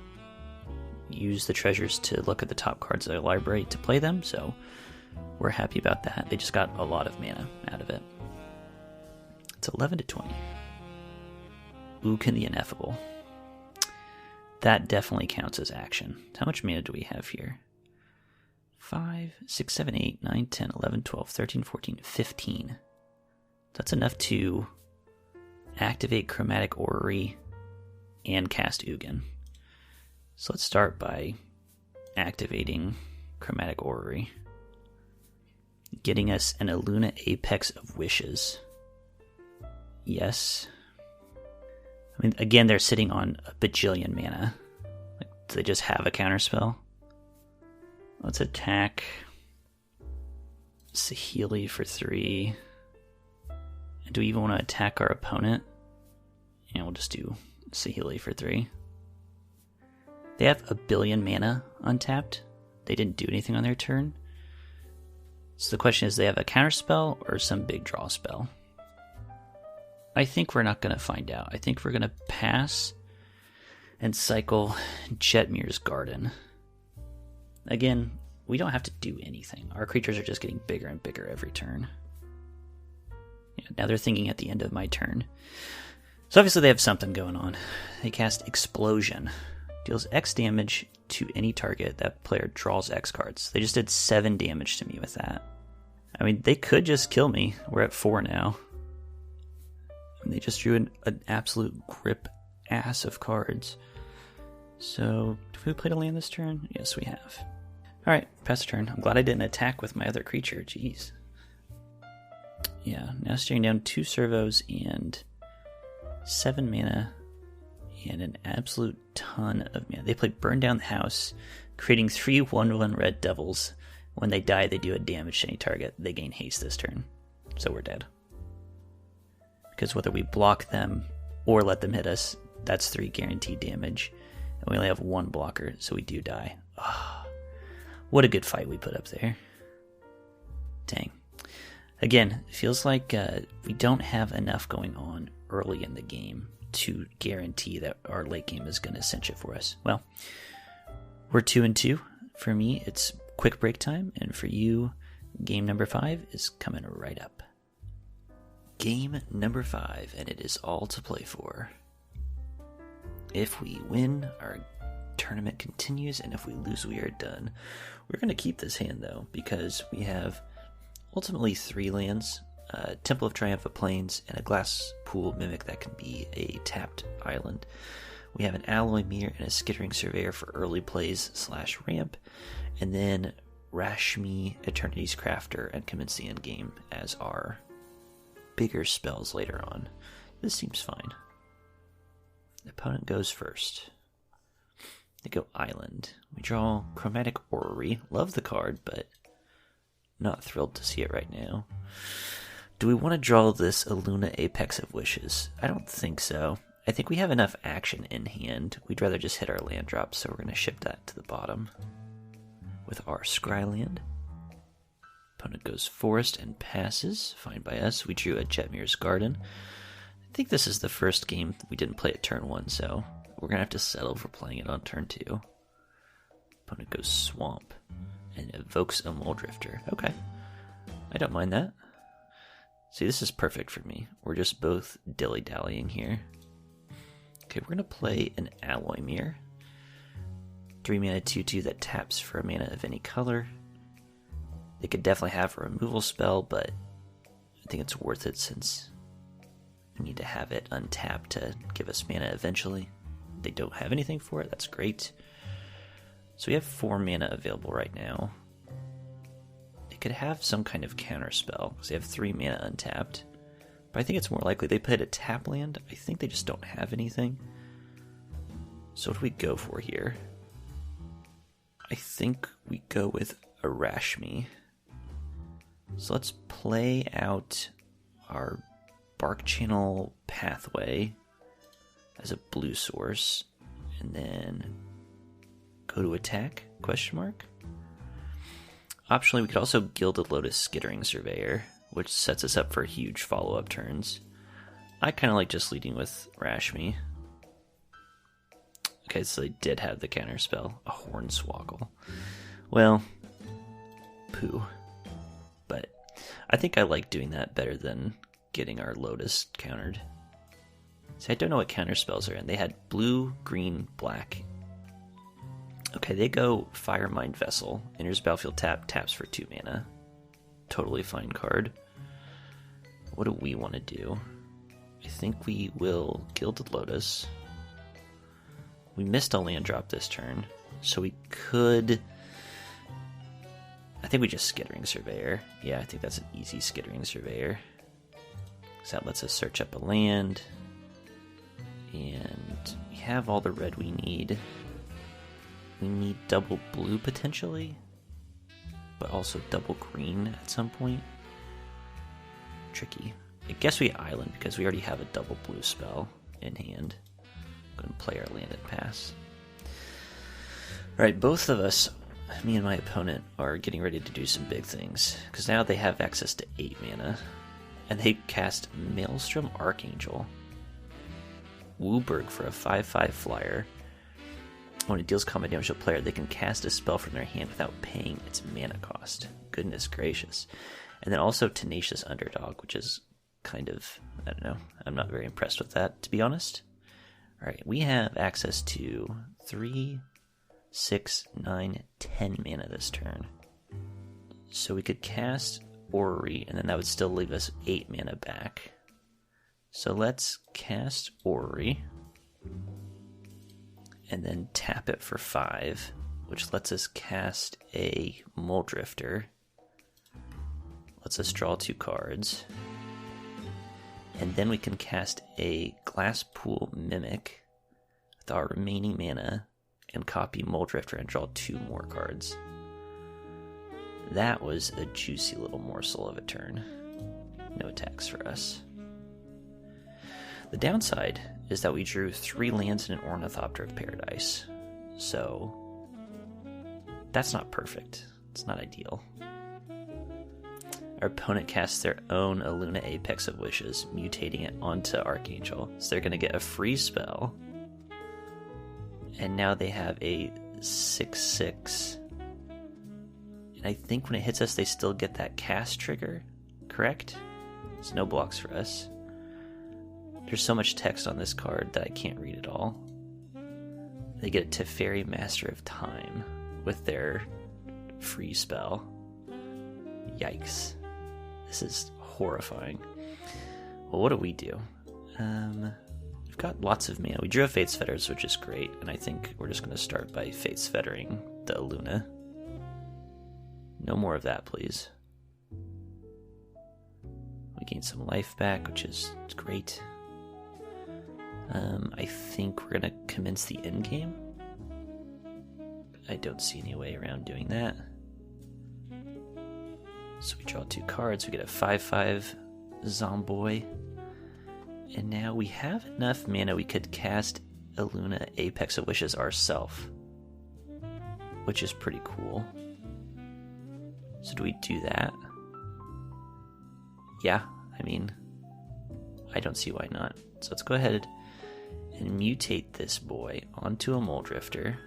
S1: use the treasures to look at the top cards of their library to play them, so we're happy about that. They just got a lot of mana out of it. It's 11 to 20. Can the Ineffable. That definitely counts as action. How much mana do we have here? 5, 6, 7, 8, 9, 10, 11, 12, 13, 14, 15. That's enough to activate Chromatic Orrery and cast Ugin. So let's start by activating Chromatic Orrery, getting us an Illuna Apex of Wishes. Yes. I mean, again, they're sitting on a bajillion mana. Like, do they just have a counterspell? Let's attack Saheeli for 3. And do we even want to attack our opponent? Yeah, we'll just do Saheeli for 3. They have a billion mana untapped. They didn't do anything on their turn. So the question is, do they have a counterspell or some big draw spell? I think we're not going to find out. I think we're going to pass and cycle Jetmir's Garden. Again, we don't have to do anything. Our creatures are just getting bigger and bigger every turn. Yeah, now they're thinking at the end of my turn. So obviously they have something going on. They cast Explosion. Deals X damage to any target. That player draws X cards. They just did 7 damage to me with that. I mean, they could just kill me. We're at 4 now. And they just drew an absolute grip ass of cards. So, have we played a land this turn? Yes, we have. Alright, pass the turn. I'm glad I didn't attack with my other creature. Jeez. Yeah, now staring down 2 servos and 7 mana and an absolute ton of mana. They play Burn Down the House, creating 3 Wonderland Red Devils. When they die, they do a damage to any target. They gain haste this turn. So we're dead. Because whether we block them or let them hit us, that's 3 guaranteed damage. And We only have one blocker, so we do die. Oh, what a good fight we put up there. Dang. Again, it feels like we don't have enough going on early in the game to guarantee that our late game is going to cinch it for us. Well, we're 2-2. For me, it's quick break time, and for you, game number 5 is coming right up. Game number 5, and it is all to play for. If we win, our tournament continues, and if we lose, we are done. We're going to keep this hand, though, because we have ultimately 3 lands, Temple of Triumphant Plains, and a Glass Pool Mimic that can be a tapped island. We have an Alloy Mirror and a Skittering Surveyor for early plays / ramp, and then Rashmi, Eternity's Crafter, and Commence the Endgame as our bigger spells later on. This seems fine. The opponent goes first. They go Island. We draw Chromatic Orrery. Love the card, but not thrilled to see it right now. Do we want to draw this Illuna Apex of Wishes? I don't think so. I think we have enough action in hand. We'd rather just hit our land drop, so we're going to ship that to the bottom with our Scryland. Opponent goes Forest and passes. Fine by us. We drew a Jetmir's Garden. I think this is the first game we didn't play at turn 1, so we're going to have to settle for playing it on turn 2. Opponent goes Swamp and evokes a Muldrifter. Okay. I don't mind that. See, this is perfect for me. We're just both dilly-dallying here. Okay, we're going to play an Alloy Mirror. 3 mana 2/2 that taps for a mana of any color. They could definitely have a removal spell, but I think it's worth it since we need to have it untapped to give us mana eventually. They don't have anything for it, that's great. So we have 4 mana available right now. They could have some kind of counter spell, because they have 3 mana untapped. But I think it's more likely they played a tap land. I think they just don't have anything. So what do we go for here? I think we go with a Rashmi. So let's play out our Bark Channel Pathway as a blue source, and then go to attack, ? Optionally, we could also Gilded Lotus Skittering Surveyor, which sets us up for huge follow-up turns. I kind of like just leading with Rashmi. Okay, so they did have the counter spell, a Hornswoggle. Well, poo. But I think I like doing that better than getting our Lotus countered. See, I don't know what counter spells are in. They had blue, green, black. Okay, they go Firemind Vessel. Enters battlefield taps for 2 mana. Totally fine card. What do we want to do? I think we will Gilded Lotus. We missed a land drop this turn, so we could... I think we just Skittering Surveyor. Yeah, I think that's an easy Skittering Surveyor. So that lets us search up a land. And we have all the red we need. We need double blue potentially, but also double green at some point. Tricky. I guess we Island because we already have a double blue spell in hand. I'm going to play our land and pass. Alright, both of us, me and my opponent, are getting ready to do some big things. Because now they have access to 8 mana. And they cast Maelstrom Archangel. Wooburg for a 5/5 flyer. When it deals combat damage to a player, they can cast a spell from their hand without paying its mana cost. Goodness gracious. And then also Tenacious Underdog, which is kind of, I don't know, I'm not very impressed with that, to be honest. Alright, we have access to 3, 6, 9, 10 mana this turn. So we could cast Orrery, and then that would still leave us 8 mana back. So let's cast Orrery, and then tap it for 5, which lets us cast a Muldrifter. Lets us draw 2 cards. And then we can cast a Glass Pool Mimic with our remaining mana and copy Muldrifter and draw 2 more cards. That was a juicy little morsel of a turn. No attacks for us. The downside is that we drew 3 lands and an Ornithopter of Paradise. so that's not perfect. It's not ideal. Our opponent casts their own Aluna Apex of Wishes, mutating it onto Archangel. So they're going to get a free spell. And now they have a 6/6. And I think when it hits us, they still get that cast trigger, correct? There's no blocks for us. There's so much text on this card that I can't read it all. They get a Teferi Master of Time with their free spell. Yikes. This is horrifying. Well, what do we do? We've got lots of mana. We drew a Fate's Fetters, which is great, and I think we're just going to start by Fate's Fettering the Aluna. No more of that, please. We gain some life back, which is great. I think we're going to commence the endgame. I don't see any way around doing that. So we draw 2 cards, we get a 5/5 Zomboy. And now we have enough mana we could cast Aluna Apex of Wishes ourselves, which is pretty cool. So do we do that? Yeah, I mean, I don't see why not. So let's go ahead and mutate this boy onto a Mole Drifter.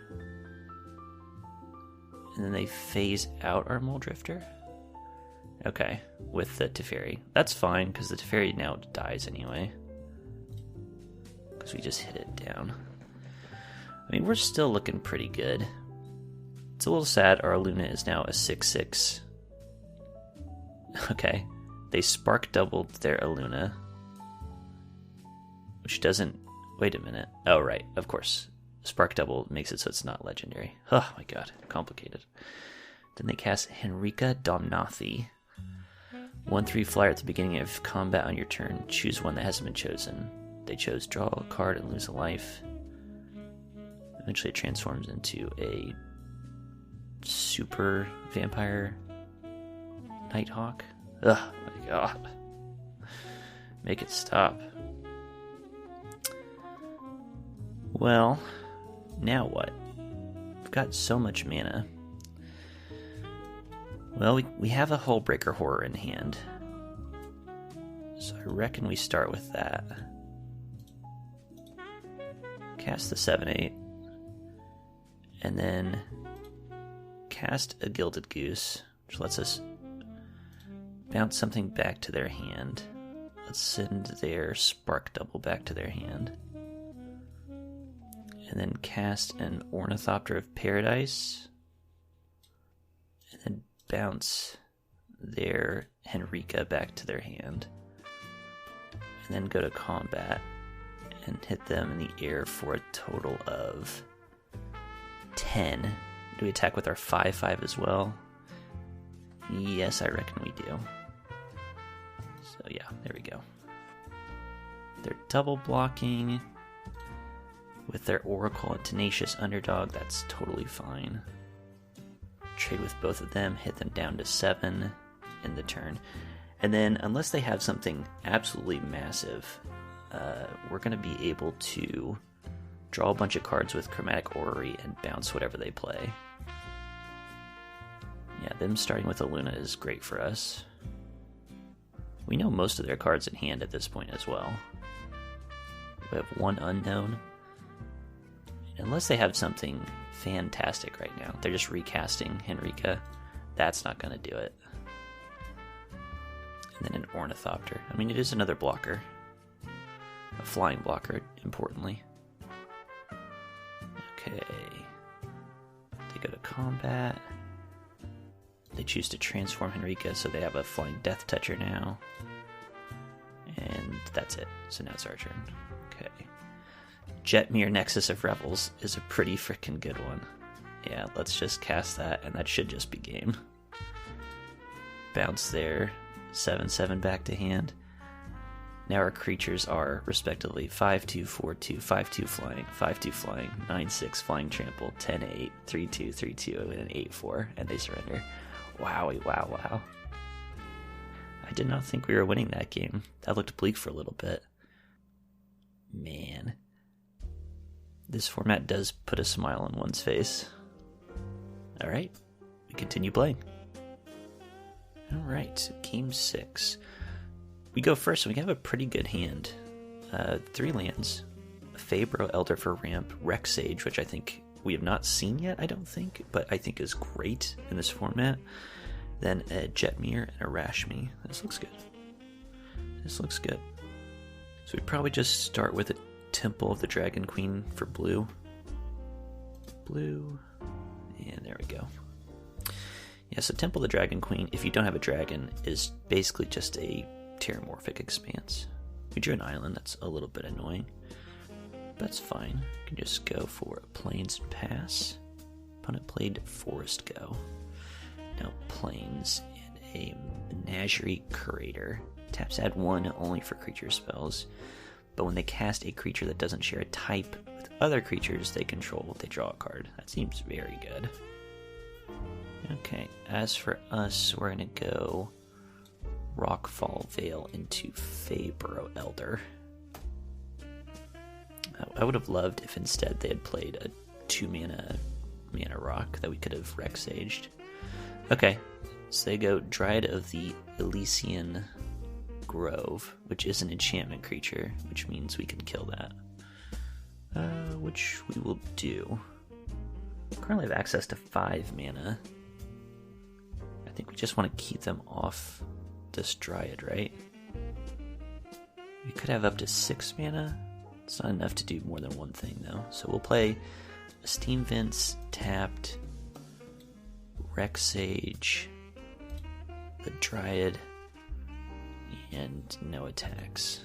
S1: And then they phase out our Mole Drifter. Okay, with the Teferi. That's fine, because the Teferi now dies anyway. Because we just hit it down. I mean, we're still looking pretty good. It's a little sad our Aluna is now a 6/6. Okay, they spark doubled their Aluna. Which doesn't... Wait a minute. Oh, right, of course. Spark double makes it so it's not legendary. Oh my god, complicated. Then they cast Henrika Domnathi. 1/3 flyer at the beginning of combat on your turn. Choose one that hasn't been chosen. They chose draw a card and lose a life. Eventually it transforms into a super vampire Nighthawk. Ugh, my god. Make it stop. Well, now what? We've got so much mana. Well, we have a Hullbreaker Horror in hand. So I reckon we start with that. Cast the 7/8. And then cast a Gilded Goose, which lets us bounce something back to their hand. Let's send their Spark Double back to their hand. And then cast an Ornithopter of Paradise. And then bounce their Henrika back to their hand. And then go to combat and hit them in the air for a total of 10. Do we attack with our 5/5 as well? Yes, I reckon we do. So yeah, there we go. They're double blocking with their Oracle and Tenacious Underdog. That's totally fine. Trade with both of them, hit them down to 7 in the turn. And then, unless they have something absolutely massive, we're going to be able to draw a bunch of cards with Chromatic Orrery and bounce whatever they play. Yeah, them starting with Aluna is great for us. We know most of their cards in hand at this point as well. We have one unknown. Unless they have something fantastic right now. They're just recasting Henrika. That's not going to do it. And then an Ornithopter. I mean, it is another blocker. A flying blocker, importantly. Okay. They go to combat. They choose to transform Henrika, so they have a flying Death Toucher now. And that's it. So now it's our turn. Okay. Jetmir Nexus of Revels is a pretty freaking good one. Yeah, let's just cast that, and that should just be game. Bounce their 7/7 back to hand. Now our creatures are, respectively, 5/2, 4/2, 5/2 flying, 5/2 flying, 9/6 flying trample, 10/8, 3/2, 3/2, and an 8/4, and they surrender. Wowie, wow, wow. I did not think we were winning that game. That looked bleak for a little bit. Man. This format does put a smile on one's face. Alright, we continue playing. Alright, game 6. We go first, and we have a pretty good hand. 3 lands, a Fabro Elder for ramp, Rex Sage, which I think we have not seen yet, I don't think, but I think is great in this format. Then a Jetmir and a Rashmi. This looks good. This looks good. So we'd probably just start with a Temple of the Dragon Queen for blue. Blue. And there we go. Yeah, so Temple of the Dragon Queen, if you don't have a dragon, is basically just a terramorphic expanse. We drew an island, that's a little bit annoying. That's fine. You can just go for a Plains and pass. Opponent played Forest Go. Now Plains and a Menagerie Curator. Taps add 1 only for creature spells, but when they cast a creature that doesn't share a type with other creatures they control, they draw a card. That seems very good. Okay, as for us, we're going to go Rockfall Vale into Fabro Elder. I would have loved if instead they had played a 2-mana rock that we could have Rex Saged. Okay, so they go Dryad of the Elysian Grove, which is an enchantment creature, which means we can kill that. Which we will do. Currently have access to 5 mana. I think we just want to keep them off this Dryad, right? We could have up to 6 mana. It's not enough to do more than one thing, though. So we'll play a Steam Vents, tapped, Rex Sage, the Dryad, and no attacks.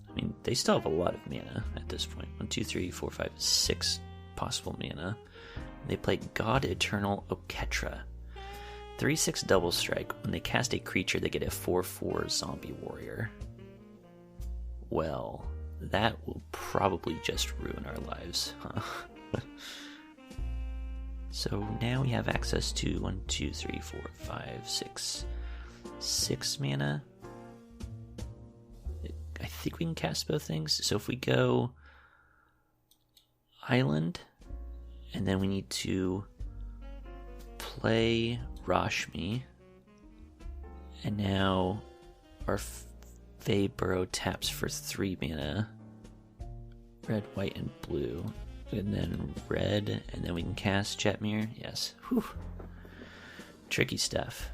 S1: I mean, they still have a lot of mana at this point. 1, 2, 3, 4, 5, 6 possible mana. They play God Eternal Oketra. 3/6 double strike. When they cast a creature, they get a 4/4 zombie warrior. Well, that will probably just ruin our lives, huh? So now we have access to 1, 2, 3, 4, 5, 6 mana. I think we can cast both things. So if we go Island, and then we need to play Rashmi, and now our Fabro taps for 3 mana. Red, white, and blue. And then red, and then we can cast Jetmir. Yes. Whew. Tricky stuff.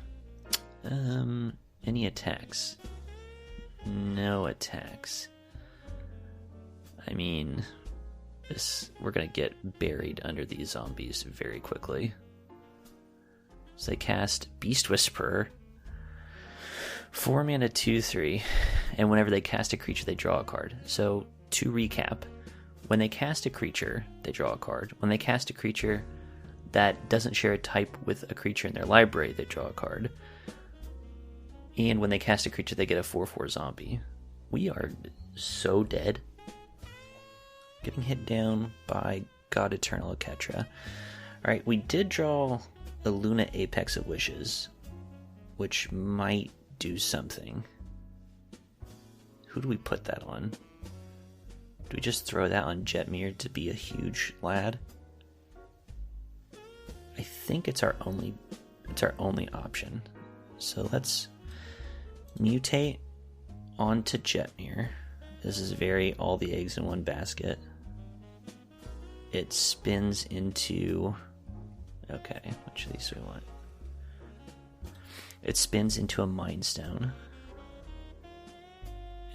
S1: Any attacks? No attacks. I mean, we're gonna get buried under these zombies very quickly. So they cast Beast Whisperer. 4 mana, 2/3, and whenever they cast a creature, they draw a card. So to recap, when they cast a creature, they draw a card. When they cast a creature that doesn't share a type with a creature in their library, they draw a card. And when they cast a creature, they get a 4/4 zombie. We are so dead. Getting hit down by God Eternal Oketra. Alright, we did draw a Luna Apex of Wishes, which might do something. Who do we put that on? Do we just throw that on Jetmir to be a huge lad? I think it's our only option. So let's mutate onto Jetmir. This is very all the eggs in one basket. It spins into... Okay, which of these do we want? It spins into a Mind Stone.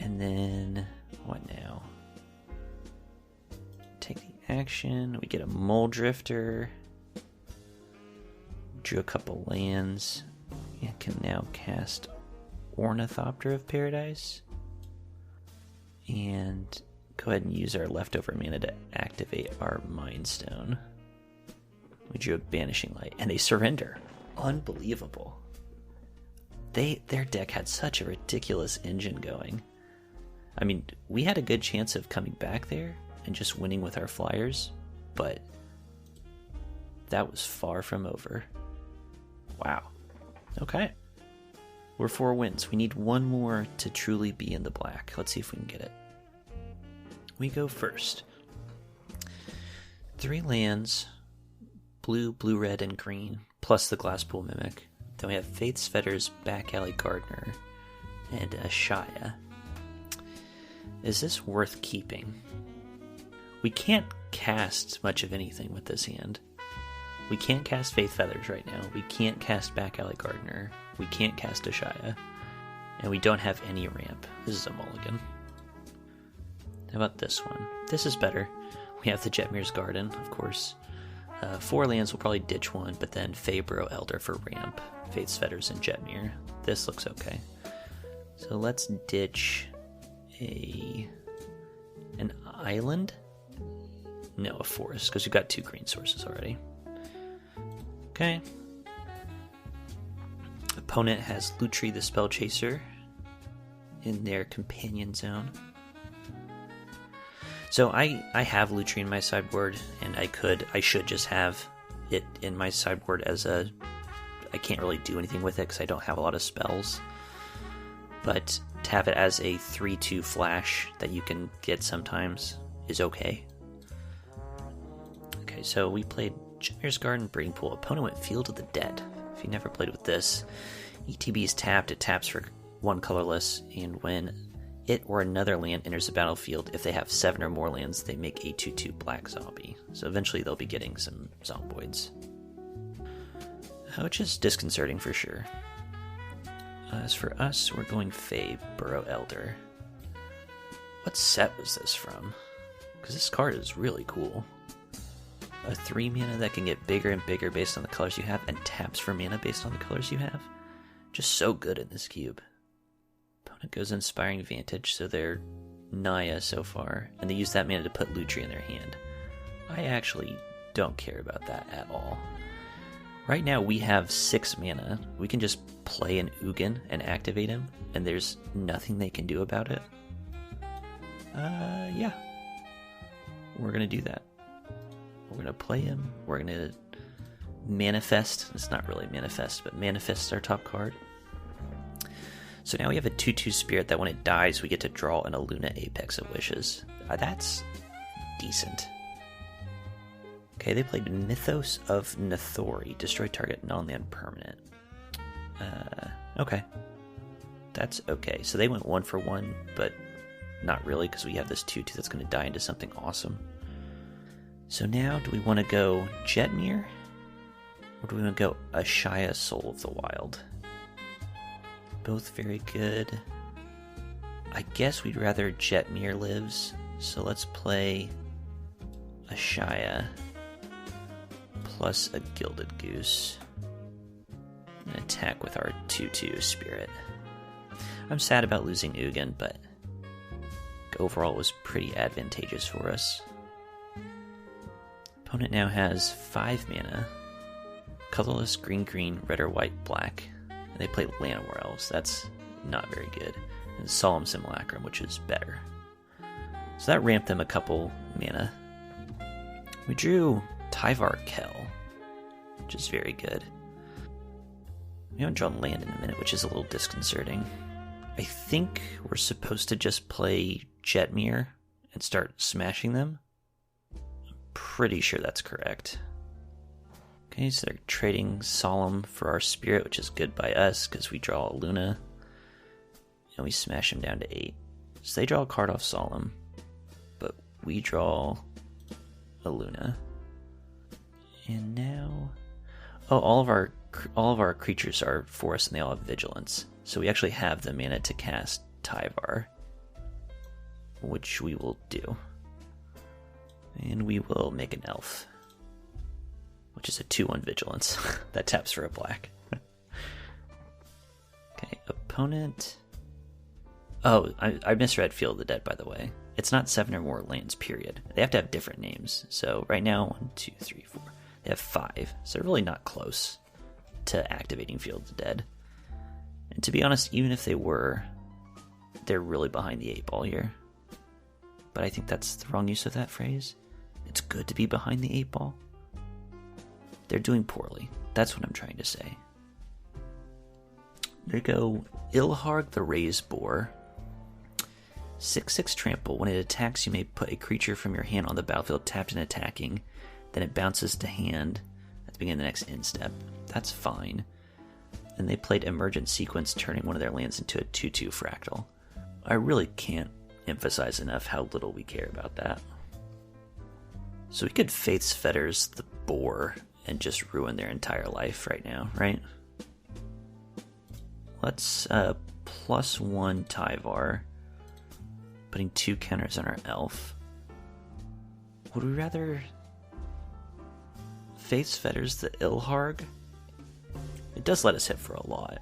S1: And then... what now? Take the action. We get a Mole Drifter. Drew a couple lands. And can now cast Ornithopter of Paradise. And go ahead and use our leftover mana to activate our Mind Stone. We drew a Banishing Light, and they surrender. Unbelievable. Their deck had such a ridiculous engine going. I mean, we had a good chance of coming back there and just winning with our flyers, but that was far from over. Wow. Okay. We're 4 wins. We need one more to truly be in the black. Let's see if we can get it. We go first. 3 lands, blue, blue-red, and green, plus the Glasspool Mimic. Then we have Faith's Fetters, Back Alley Gardener, and Ashaya. Is this worth keeping? We can't cast much of anything with this hand. We can't cast Faith Feathers right now. We can't cast Back Alley Gardener. We can't cast Ashaya. And we don't have any ramp. This is a mulligan. How about this one? This is better. We have the Jetmir's Garden, of course. 4 lands, we'll probably ditch one, but then Faeburrow Elder for ramp, Faith's Fetters, and Jetmir. This looks okay. So let's ditch an island? No, a forest, because we've got 2 green sources already. Okay. Opponent has Lutri the Spell Chaser in their companion zone. So I have Lutri in my sideboard, and I should just have it in my sideboard as I can't really do anything with it because I don't have a lot of spells. But to have it as a 3/2 flash that you can get sometimes is okay. Okay, so we played Jetmir's Garden, Breeding Pool. Opponent went Field of the Dead. If you never played with this, ETB is tapped, it taps for 1 colorless, and when it or another land enters the battlefield, if they have 7 or more lands, they make a 2/2 black zombie. So eventually they'll be getting some zomboids. Which is disconcerting for sure. As for us, we're going Faeburrow Elder. What set was this from? Because this card is really cool. A 3 mana that can get bigger and bigger based on the colors you have, and taps for mana based on the colors you have. Just so good in this cube. Opponent goes Inspiring Vantage, so they're Naya so far, and they use that mana to put Lutri in their hand. I actually don't care about that at all. Right now we have 6 mana. We can just play an Ugin and activate him, and there's nothing they can do about it. Yeah. We're gonna do that. We're gonna play him. We're gonna manifest. It's not really manifest, but manifest our top card. So now we have a 2/2 spirit that when it dies, we get to draw an Aluna Apex of Wishes. That's decent. Okay, they played Mythos of Nathori. Destroy target non-land permanent. Okay. That's okay. So they went 1 for 1, but not really, because we have this 2/2 that's going to die into something awesome. So now, do we want to go Jetmir? Or do we want to go Ashaya, Soul of the Wild? Both very good. I guess we'd rather Jetmir lives, so let's play Ashaya plus a Gilded Goose and attack with our 2/2 spirit. I'm sad about losing Ugin, but overall it was pretty advantageous for us. Opponent now has 5 mana, colorless, green, green, red or white, black, and they play Llanowar Elves. That's not very good. And Solemn Simulacrum, which is better. So that ramped them a couple mana. We drew Tyvar Kell, which is very good. We haven't drawn land in a minute, which is a little disconcerting. I think we're supposed to just play Jetmir and start smashing them. I'm pretty sure that's correct. Okay, so they're trading Solemn for our Spirit, which is good by us because we draw a Luna. And we smash them down to 8. So they draw a card off Solemn, but we draw a Luna. And now, all of our creatures are forest and they all have vigilance. So we actually have the mana to cast Tyvar, which we will do. And we will make an elf, which is a 2/1 vigilance that taps for a black. Okay, opponent. Oh, I misread Field of the Dead, by the way. It's not 7 or more lands, period. They have to have different names. So right now, 1, 2, 3, 4. They have 5. So they're really not close to activating Field of the Dead. And to be honest, even if they were, they're really behind the 8 ball here. But I think that's the wrong use of that phrase. It's good to be behind the 8 ball. They're doing poorly. That's what I'm trying to say. There you go. Ilharg the Raised Boar. 6/6 trample. When it attacks, you may put a creature from your hand on the battlefield tapped and attacking. Then it bounces to hand at the beginning of the next end step. That's fine. And they played Emergent Sequence, turning one of their lands into a 2/2 fractal. I really can't emphasize enough how little we care about that. So we could Faith's Fetters the boar and just ruin their entire life right now, right? Let's +1 Tyvar, putting 2 counters on our elf. Would we rather Faith's Fetters the Ilharg? It does let us hit for a lot.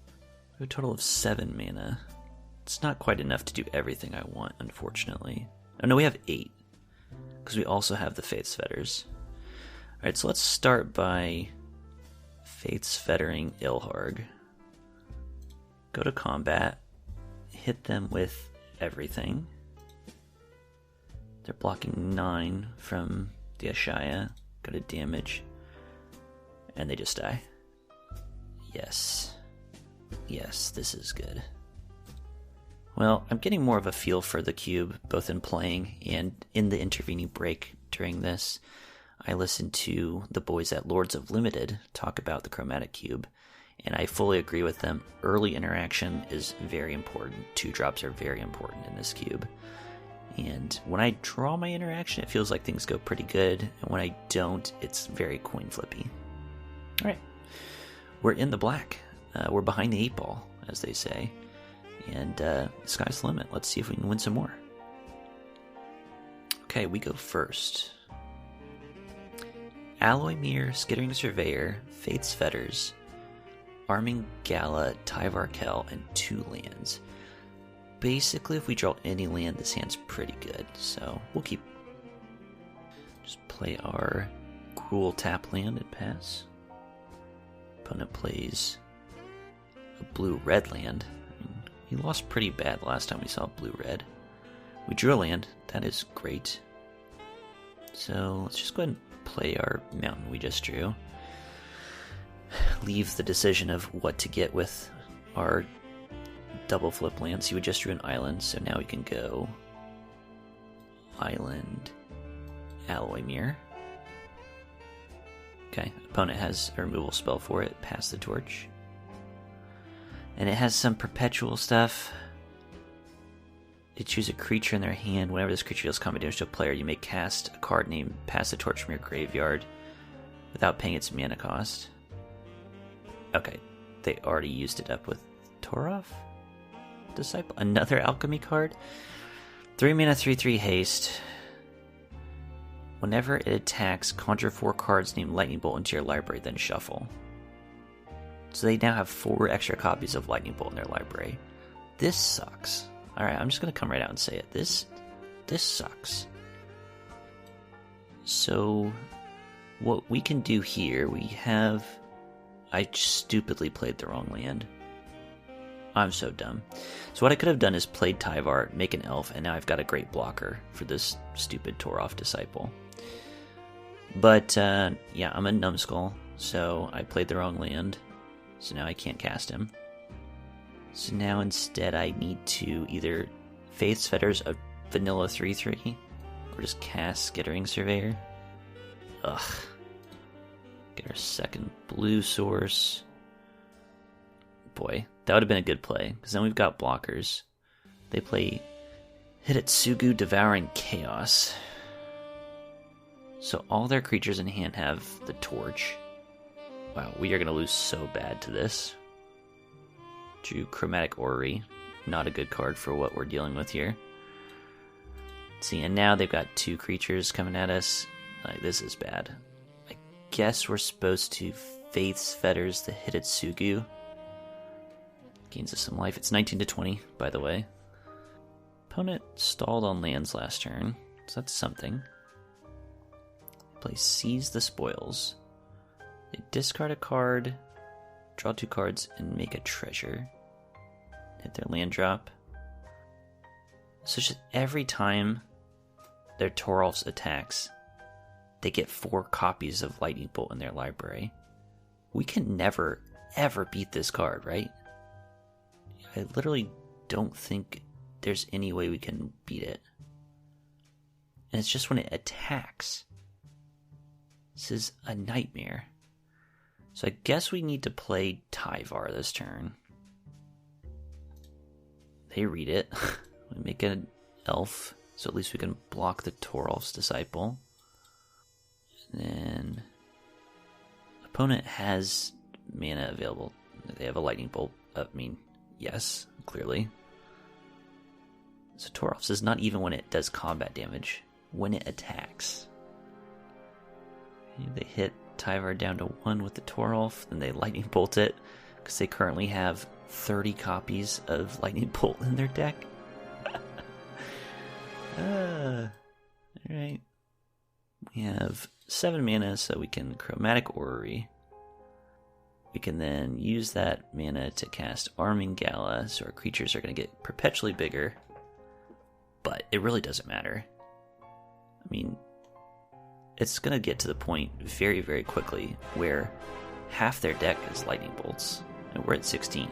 S1: We have a total of 7 mana. It's not quite enough to do everything I want, unfortunately. Oh no, we have 8. Because we also have the Faith's Fetters. Alright, so let's start by Faith's Fettering Ilharg. Go to combat. Hit them with everything. They're blocking 9 from the Ashaya. Go to damage. And they just die. Yes. Yes, this is good. Well, I'm getting more of a feel for the cube, both in playing and in the intervening break during this. I listened to the boys at Lords of Limited talk about the Chromatic Cube, and I fully agree with them. Early interaction is very important. 2-drops are very important in this cube. And when I draw my interaction, it feels like things go pretty good, and when I don't, it's very coin flippy. Alright, we're in the black. We're behind the 8 ball, as they say. And sky's the limit. Let's see if we can win some more. Okay, we go first. Alloy Mirror, Skittering Surveyor, Faith's Fetters, Arming Gala, Tyvar Kell, and 2 lands. Basically, if we draw any land, this hand's pretty good. So we'll just play our Cruel tap land and pass. Opponent plays a blue-red land. He lost pretty bad last time we saw blue-red. We drew a land. That is great. So let's just go ahead and play our mountain we just drew. Leave the decision of what to get with our double flip land. See, we just drew an island, so now we can go island, Alloy Mirror. Okay, opponent has a removal spell for it. Pass the torch. And it has some perpetual stuff. You choose a creature in their hand. Whenever this creature deals combat damage to a player, you may cast a card named Pass the Torch from your graveyard without paying its mana cost. Okay, they already used it up with Torov? Disciple? Another alchemy card? 3 mana, 3/3 haste. Whenever it attacks, conjure 4 cards named Lightning Bolt into your library, then shuffle. So they now have 4 extra copies of Lightning Bolt in their library. This sucks. Alright, I'm just going to come right out and say it. This sucks. So, what we can do here, I stupidly played the wrong land. I'm so dumb. So what I could have done is played Tyvar, make an elf, and now I've got a great blocker for this stupid Torov Disciple. But, yeah, I'm a numbskull, so I played the wrong land. So now I can't cast him. So now instead I need to either Faith's Fetters a vanilla 3/3 or just cast Skittering Surveyor. Ugh. Get our second blue source. Boy, that would have been a good play, because then we've got blockers. They play Hidetsugu Devouring Chaos. So all their creatures in hand have the torch. Wow, we are going to lose so bad to this. Drew Chromatic Orrery. Not a good card for what we're dealing with here. See, and now they've got 2 creatures coming at us. Like, this is bad. I guess we're supposed to Faith's Fetters the Hidetsugu. Gains us some life. It's 19-20, by the way. Opponent stalled on lands last turn, so that's something. Play Seize the Spoils. They discard a card, draw 2 cards, and make a treasure. Hit their land drop. So just every time their Torolf's attacks, they get 4 copies of Lightning Bolt in their library. We can never, ever beat this card, right? I literally don't think there's any way we can beat it. And it's just when it attacks. This is a nightmare. So I guess we need to play Tyvar this turn. They read it. We make an elf, so at least we can block the Torolf's Disciple. And then opponent has mana available. They have a lightning bolt. Yes, clearly. So Torolf's is not even when it does combat damage, when it attacks. They hit Tyvar down to 1 with the Torolf, then they lightning bolt it, because they currently have 30 copies of lightning bolt in their deck. Alright. We have 7 mana, so we can Chromatic Orrery. We can then use that mana to cast Arming Gala, so our creatures are going to get perpetually bigger. But it really doesn't matter. I mean, it's going to get to the point very, very quickly where half their deck is lightning bolts, and we're at 16.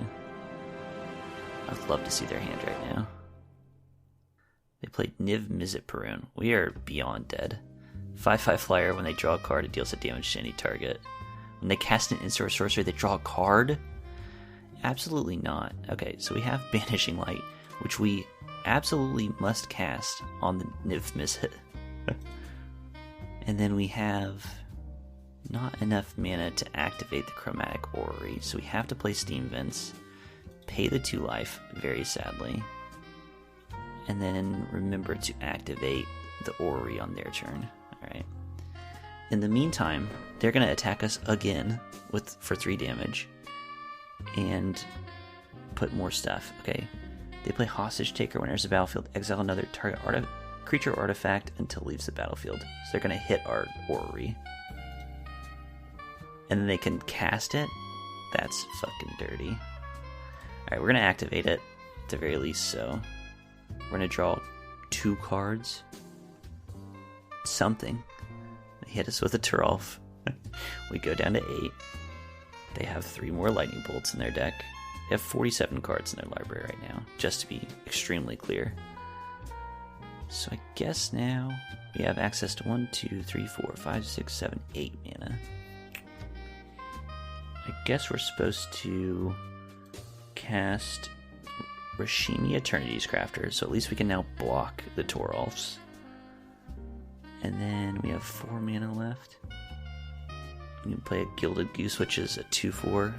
S1: I'd love to see their hand right now. They played Niv Mizzet Perun. We are beyond dead. 5/5 flyer, when they draw a card, it deals a damage to any target. When they cast an instant sorcery, they draw a card? Absolutely not. Okay, so we have Banishing Light, which we absolutely must cast on the Niv Mizzet. And then we have not enough mana to activate the Chromatic Orrery, so we have to play Steam Vents, pay the 2 life, very sadly, and then remember to activate the Orrery on their turn. Alright. In the meantime, they're going to attack us again for 3 damage and put more stuff. Okay, they play Hostage Taker. When enters the battlefield, exile another target creature artifact until it leaves the battlefield. So they're going to hit our Orrery. And then they can cast it? That's fucking dirty. Alright, we're going to activate it, at the very least, so we're going to draw 2 cards. Something. They hit us with a Torolf. We go down to 8. They have 3 more lightning bolts in their deck. They have 47 cards in their library right now, just to be extremely clear. So I guess now we have access to 1, 2, 3, 4, 5, 6, 7, 8 mana. I guess we're supposed to cast Rashimi Eternity's Crafter, so at least we can now block the Torolfs. And then we have 4 mana left. We can play a Gilded Goose, which is a 2/4.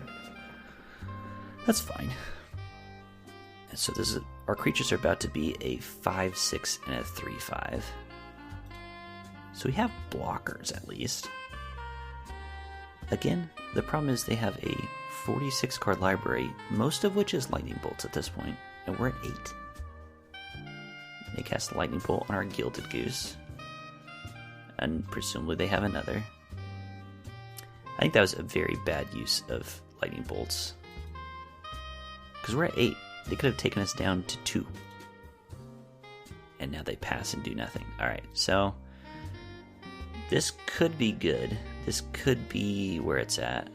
S1: That's fine. And so our creatures are about to be a 5/6 and a 3/5. So we have blockers at least. Again, the problem is they have a 46 card library, most of which is lightning bolts at this point, and we're at 8. They cast lightning bolt on our Gilded Goose, and presumably they have another. I think that was a very bad use of lightning bolts, because we're at 8. They could have taken us down to 2, and now they pass and do nothing. Alright, so this could be good. This could be where it's at.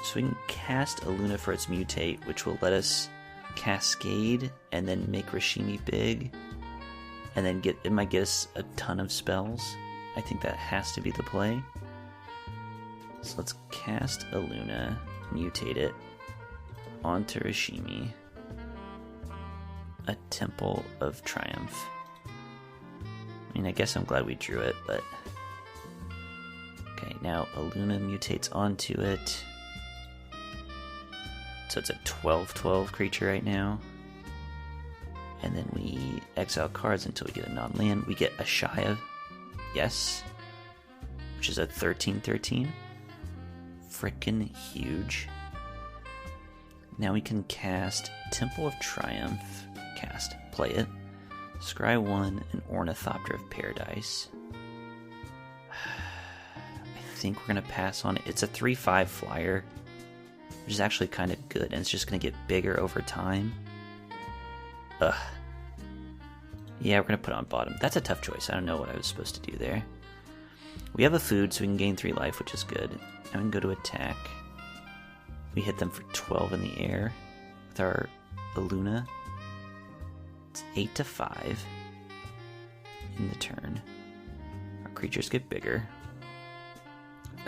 S1: So we can cast a Luna for its Mutate, which will let us Cascade and then make Rashimi big, and then it might get us a ton of spells. I think that has to be the play. So let's cast a Luna, mutate it onto Rashimi. A Temple of Triumph. I mean, I guess I'm glad we drew it, but... Okay, now a Luna mutates onto it. So it's a 12/12 creature right now. And then we exile cards until we get a non-land. We get Ashaya, yes, which is a 13/13. Frickin' huge. Now we can cast Temple of Triumph. Play it. Scry 1 and Ornithopter of Paradise. I think we're going to pass on it. It's a 3/5 flyer, which is actually kind of good, and it's just going to get bigger over time. Ugh. Yeah, we're going to put it on bottom. That's a tough choice. I don't know what I was supposed to do there. We have a food, so we can gain 3 life, which is good. Now we can go to attack. We hit them for 12 in the air with our Luna. It's 8-5 in the turn. Our creatures get bigger.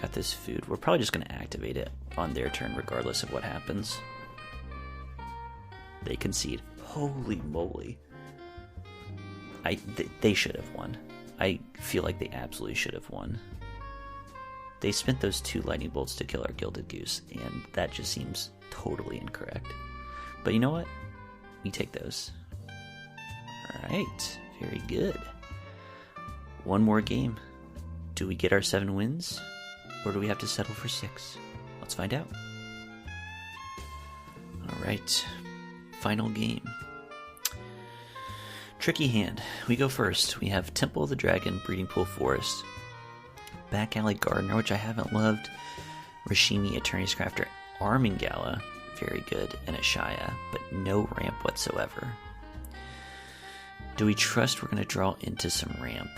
S1: Got this food. We're probably just going to activate it on their turn regardless of what happens. They concede. Holy moly. They should have won. I feel like they absolutely should have won. They spent those 2 lightning bolts to kill our Gilded Goose, and that just seems totally incorrect. But you know what? We take those. Alright, very good. One more game. Do we get our 7 wins? Or do we have to settle for 6? Let's find out. Alright, final game. Tricky hand. We go first. We have Temple of the Dragon, Breeding Pool Forest, Back Alley Gardener, which I haven't loved, Rashimi, Attorney's Crafter, Armingala, very good, and Ashaya, but no ramp whatsoever. Do we trust we're going to draw into some ramp?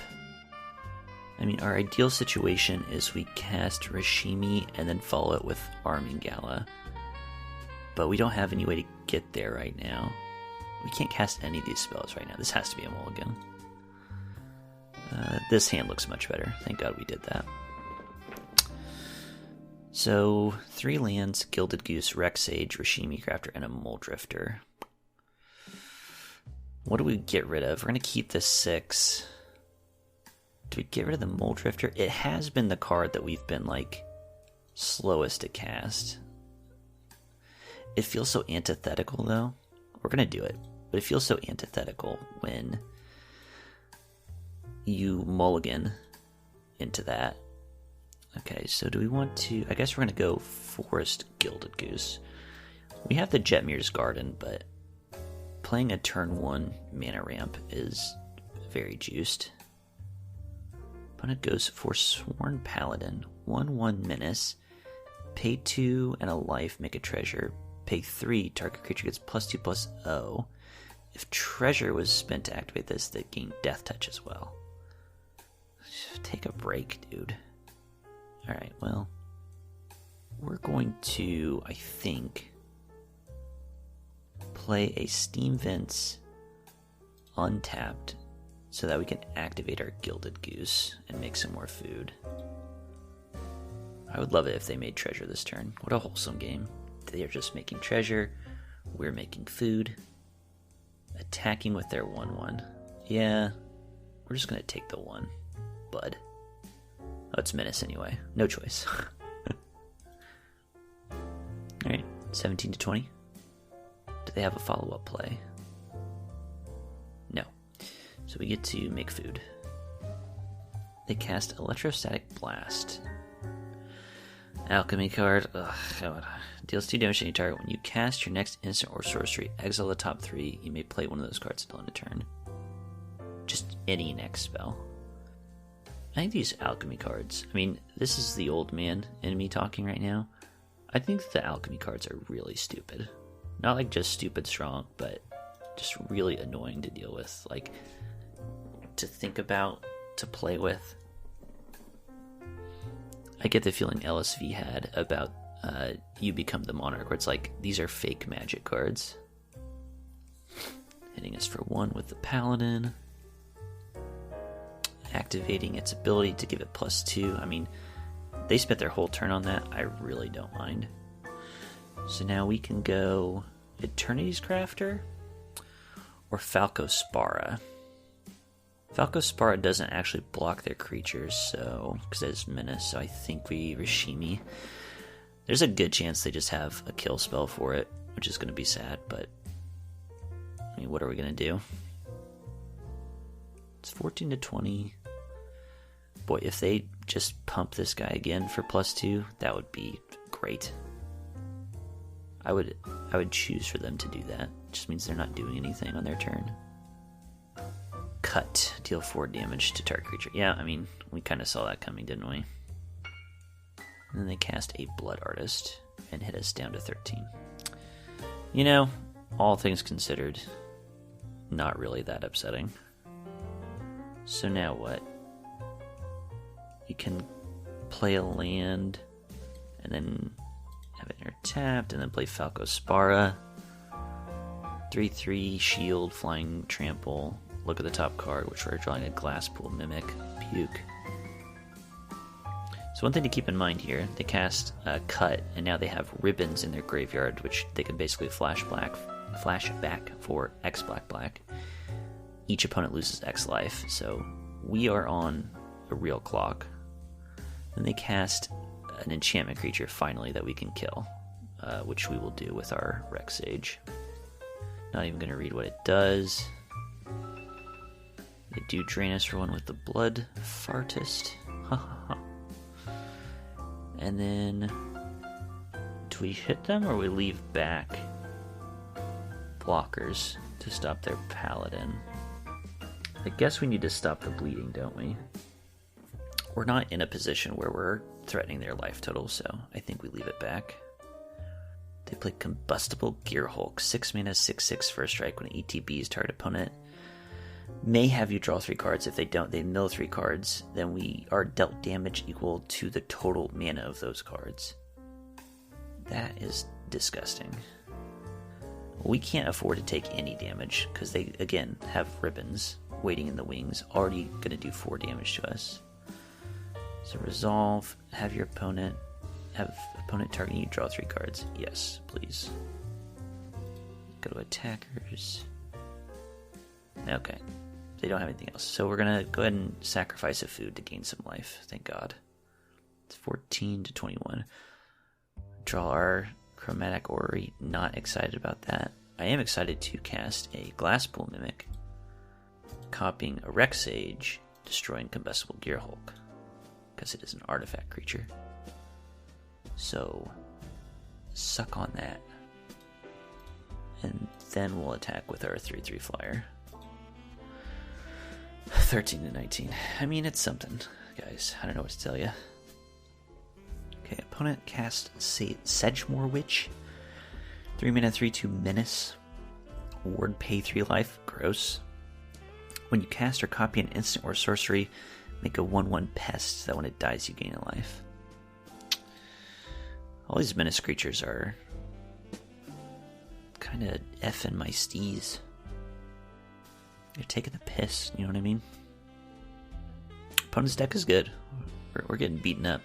S1: I mean, our ideal situation is we cast Rashimi and then follow it with Armingala, but we don't have any way to get there right now. We can't cast any of these spells right now. This has to be a mulligan. This hand looks much better. Thank God we did that. So, 3 lands, Gilded Goose, Rex Sage, Rashimi Crafter, and a Mole Drifter. What do we get rid of? We're going to keep this 6. Do we get rid of the Mole Drifter? It has been the card that we've been, like, slowest to cast. It feels so antithetical, though. We're going to do it. But it feels so antithetical when you mulligan into that. Okay, so do we want to... I guess we're going to go Forest Gilded Goose. We have the Jetmir's Garden, but playing a turn 1 mana ramp is very juiced. Opponent goes for Sworn Paladin. 1/1 Menace. Pay 2 and a life, make a treasure. Pay 3, target creature gets +2/+0. If treasure was spent to activate this, they gain Death Touch as well. Take a break, dude. Alright, well, we're going to, I think, play a Steam Vents untapped so that we can activate our Gilded Goose and make some more food. I would love it if they made treasure this turn. What a wholesome game. They are just making treasure. We're making food. Attacking with their 1/1. Yeah, we're just going to take the 1, bud. Oh, it's Menace anyway. No choice. Alright, 17-20. Do they have a follow-up play? No. So we get to make food. They cast Electrostatic Blast. Alchemy card. Ugh, God. Deals 2 damage to any target. When you cast your next instant or sorcery, exile the top 3. You may play one of those cards until end of turn. Just any next spell. I think these alchemy cards, I mean, this is the old man in me talking right now. I think the alchemy cards are really stupid. Not like just stupid strong, but just really annoying to deal with. Like, to think about, to play with. I get the feeling LSV had about You Become the Monarch, where it's like, these are fake magic cards. Hitting us for 1 with the Paladin. Activating its ability to give it +2. I mean, they spent their whole turn on that. I really don't mind. So now we can go Eternity's Crafter or Falco Spara. Falco Spara doesn't actually block their creatures, so because it's Menace, so I think we Rashimi. There's a good chance they just have a kill spell for it, which is going to be sad, but I mean, what are we going to do? It's 14-20. Boy, if they just pump this guy again for +2, that would be great. I would choose for them to do that. It just means they're not doing anything on their turn. Cut. Deal 4 damage to target creature. Yeah, I mean, we kind of saw that coming, didn't we? And then they cast a Blood Artist and hit us down to 13. You know, all things considered, not really that upsetting. So now what? You can play a land and then have it tapped and then play Falco Spara. 3/3 shield, flying trample. Look at the top card, which we're drawing a glass pool mimic. Puke. So one thing to keep in mind here, they cast Cut, and now they have ribbons in their graveyard, which they can basically flash back for X black. Each opponent loses X life, so we are on a real clock. Then they cast an enchantment creature finally that we can kill, which we will do with our Rex Sage. Not even going to read what it does. They do drain us for one with the Blood Fartist. And then, do we hit them or we leave back blockers to stop their Paladin? I guess we need to stop the bleeding, don't we? We're not in a position where we're threatening their life total, so I think we leave it back. They play Combustible Gearhulk, 6 mana, 6/6 first strike. When ETBs target opponent may have you draw 3 cards. If they don't, they mill 3 cards. Then we are dealt damage equal to the total mana of those cards. That is disgusting. We can't afford to take any damage because they, again, have ribbons waiting in the wings, already going to do 4 damage to us. So resolve, have opponent targeting you, draw 3 cards. Yes, please. Go to attackers. Okay. They don't have anything else. So we're going to go ahead and sacrifice a food to gain some life. Thank God. It's 14 to 21. Draw our Chromatic Orrery. Not excited about that. I am excited to cast a Glasspool Mimic, copying a Rex Sage, destroying Combustible Gearhulk, because it is an artifact creature. So, suck on that. And then we'll attack with our 3/3 flyer. 13 to 19. I mean, it's something, guys. I don't know what to tell you. Okay, opponent cast Sedgemoor Witch. 3 mana, 3/2 menace. Ward, pay 3 life. Gross. When you cast or copy an instant or sorcery, make a 1/1 pest, so that when it dies you gain a life. All these menace creatures are kind of effing my steez. They're taking the piss, you know what I mean? Opponent's deck is good. We're getting beaten up.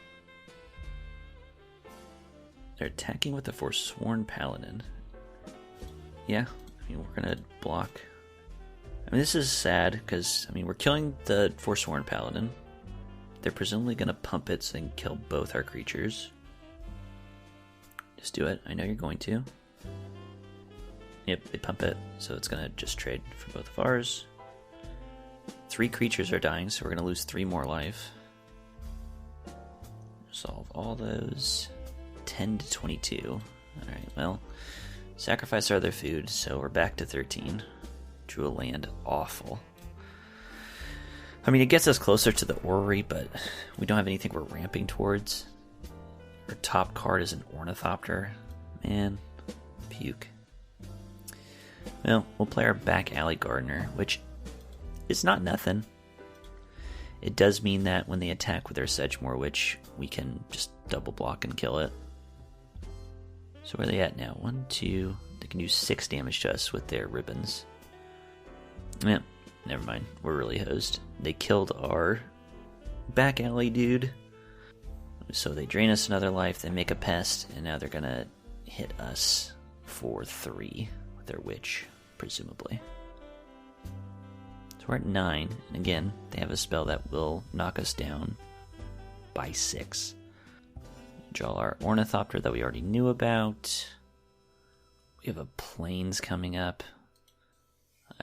S1: They're attacking with the Forsworn Paladin. Yeah, I mean, we're going to block. I mean, this is sad, because, I mean, we're killing the Forsworn Paladin. They're presumably going to pump it so they can kill both our creatures. Just do it. I know you're going to. Yep, they pump it, so it's going to just trade for both of ours. 3 creatures are dying, so we're going to lose 3 more life. Resolve all those. 10 to 22. Alright, well, sacrifice our other food, so we're back to 13. Drew a land. Awful. I mean, it gets us closer to the Orrery, but we don't have anything we're ramping towards. Our top card is an Ornithopter. Man, puke. Well, we'll play our back alley Gardener, which is not nothing. It does mean that when they attack with their Sedgemoor Witch, we can just double block and kill it. So where are they at now? 1, 2. They can do 6 damage to us with their ribbons. Yeah, never mind. We're really hosed. They killed our back alley dude. So they drain us another life, they make a pest, and now they're gonna hit us for 3 with their witch, presumably. So we're at 9, and again, they have a spell that will knock us down by 6. Draw our Ornithopter that we already knew about. We have a Plains coming up.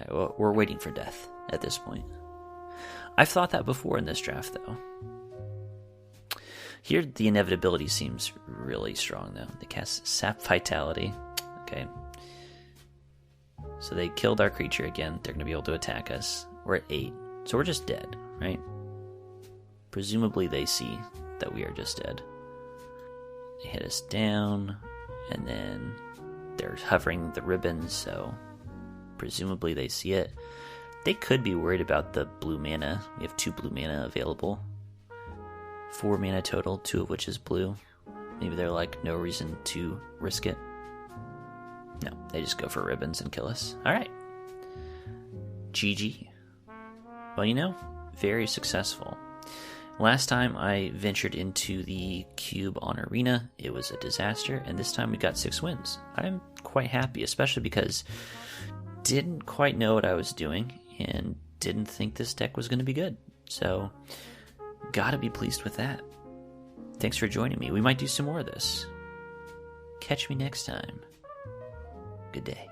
S1: Well, we're waiting for death at this point. I've thought that before in this draft, though. Here, the inevitability seems really strong, though. They cast Sap Vitality. Okay. So they killed our creature again. They're going to be able to attack us. We're at 8. So we're just dead, right? Presumably they see that we are just dead. They hit us down, and then they're hovering the ribbons, so presumably they see it. They could be worried about the blue mana. We have 2 blue mana available. 4 mana total, 2 of which is blue. Maybe they're like, no reason to risk it. No, they just go for ribbons and kill us. Alright. GG. Well, very successful. Last time I ventured into the cube on Arena, it was a disaster, and this time we got 6 wins. I'm quite happy, especially because didn't quite know what I was doing and didn't think this deck was going to be good. So, gotta be pleased with that. Thanks for joining me. We might do some more of this. Catch me next time. Good day.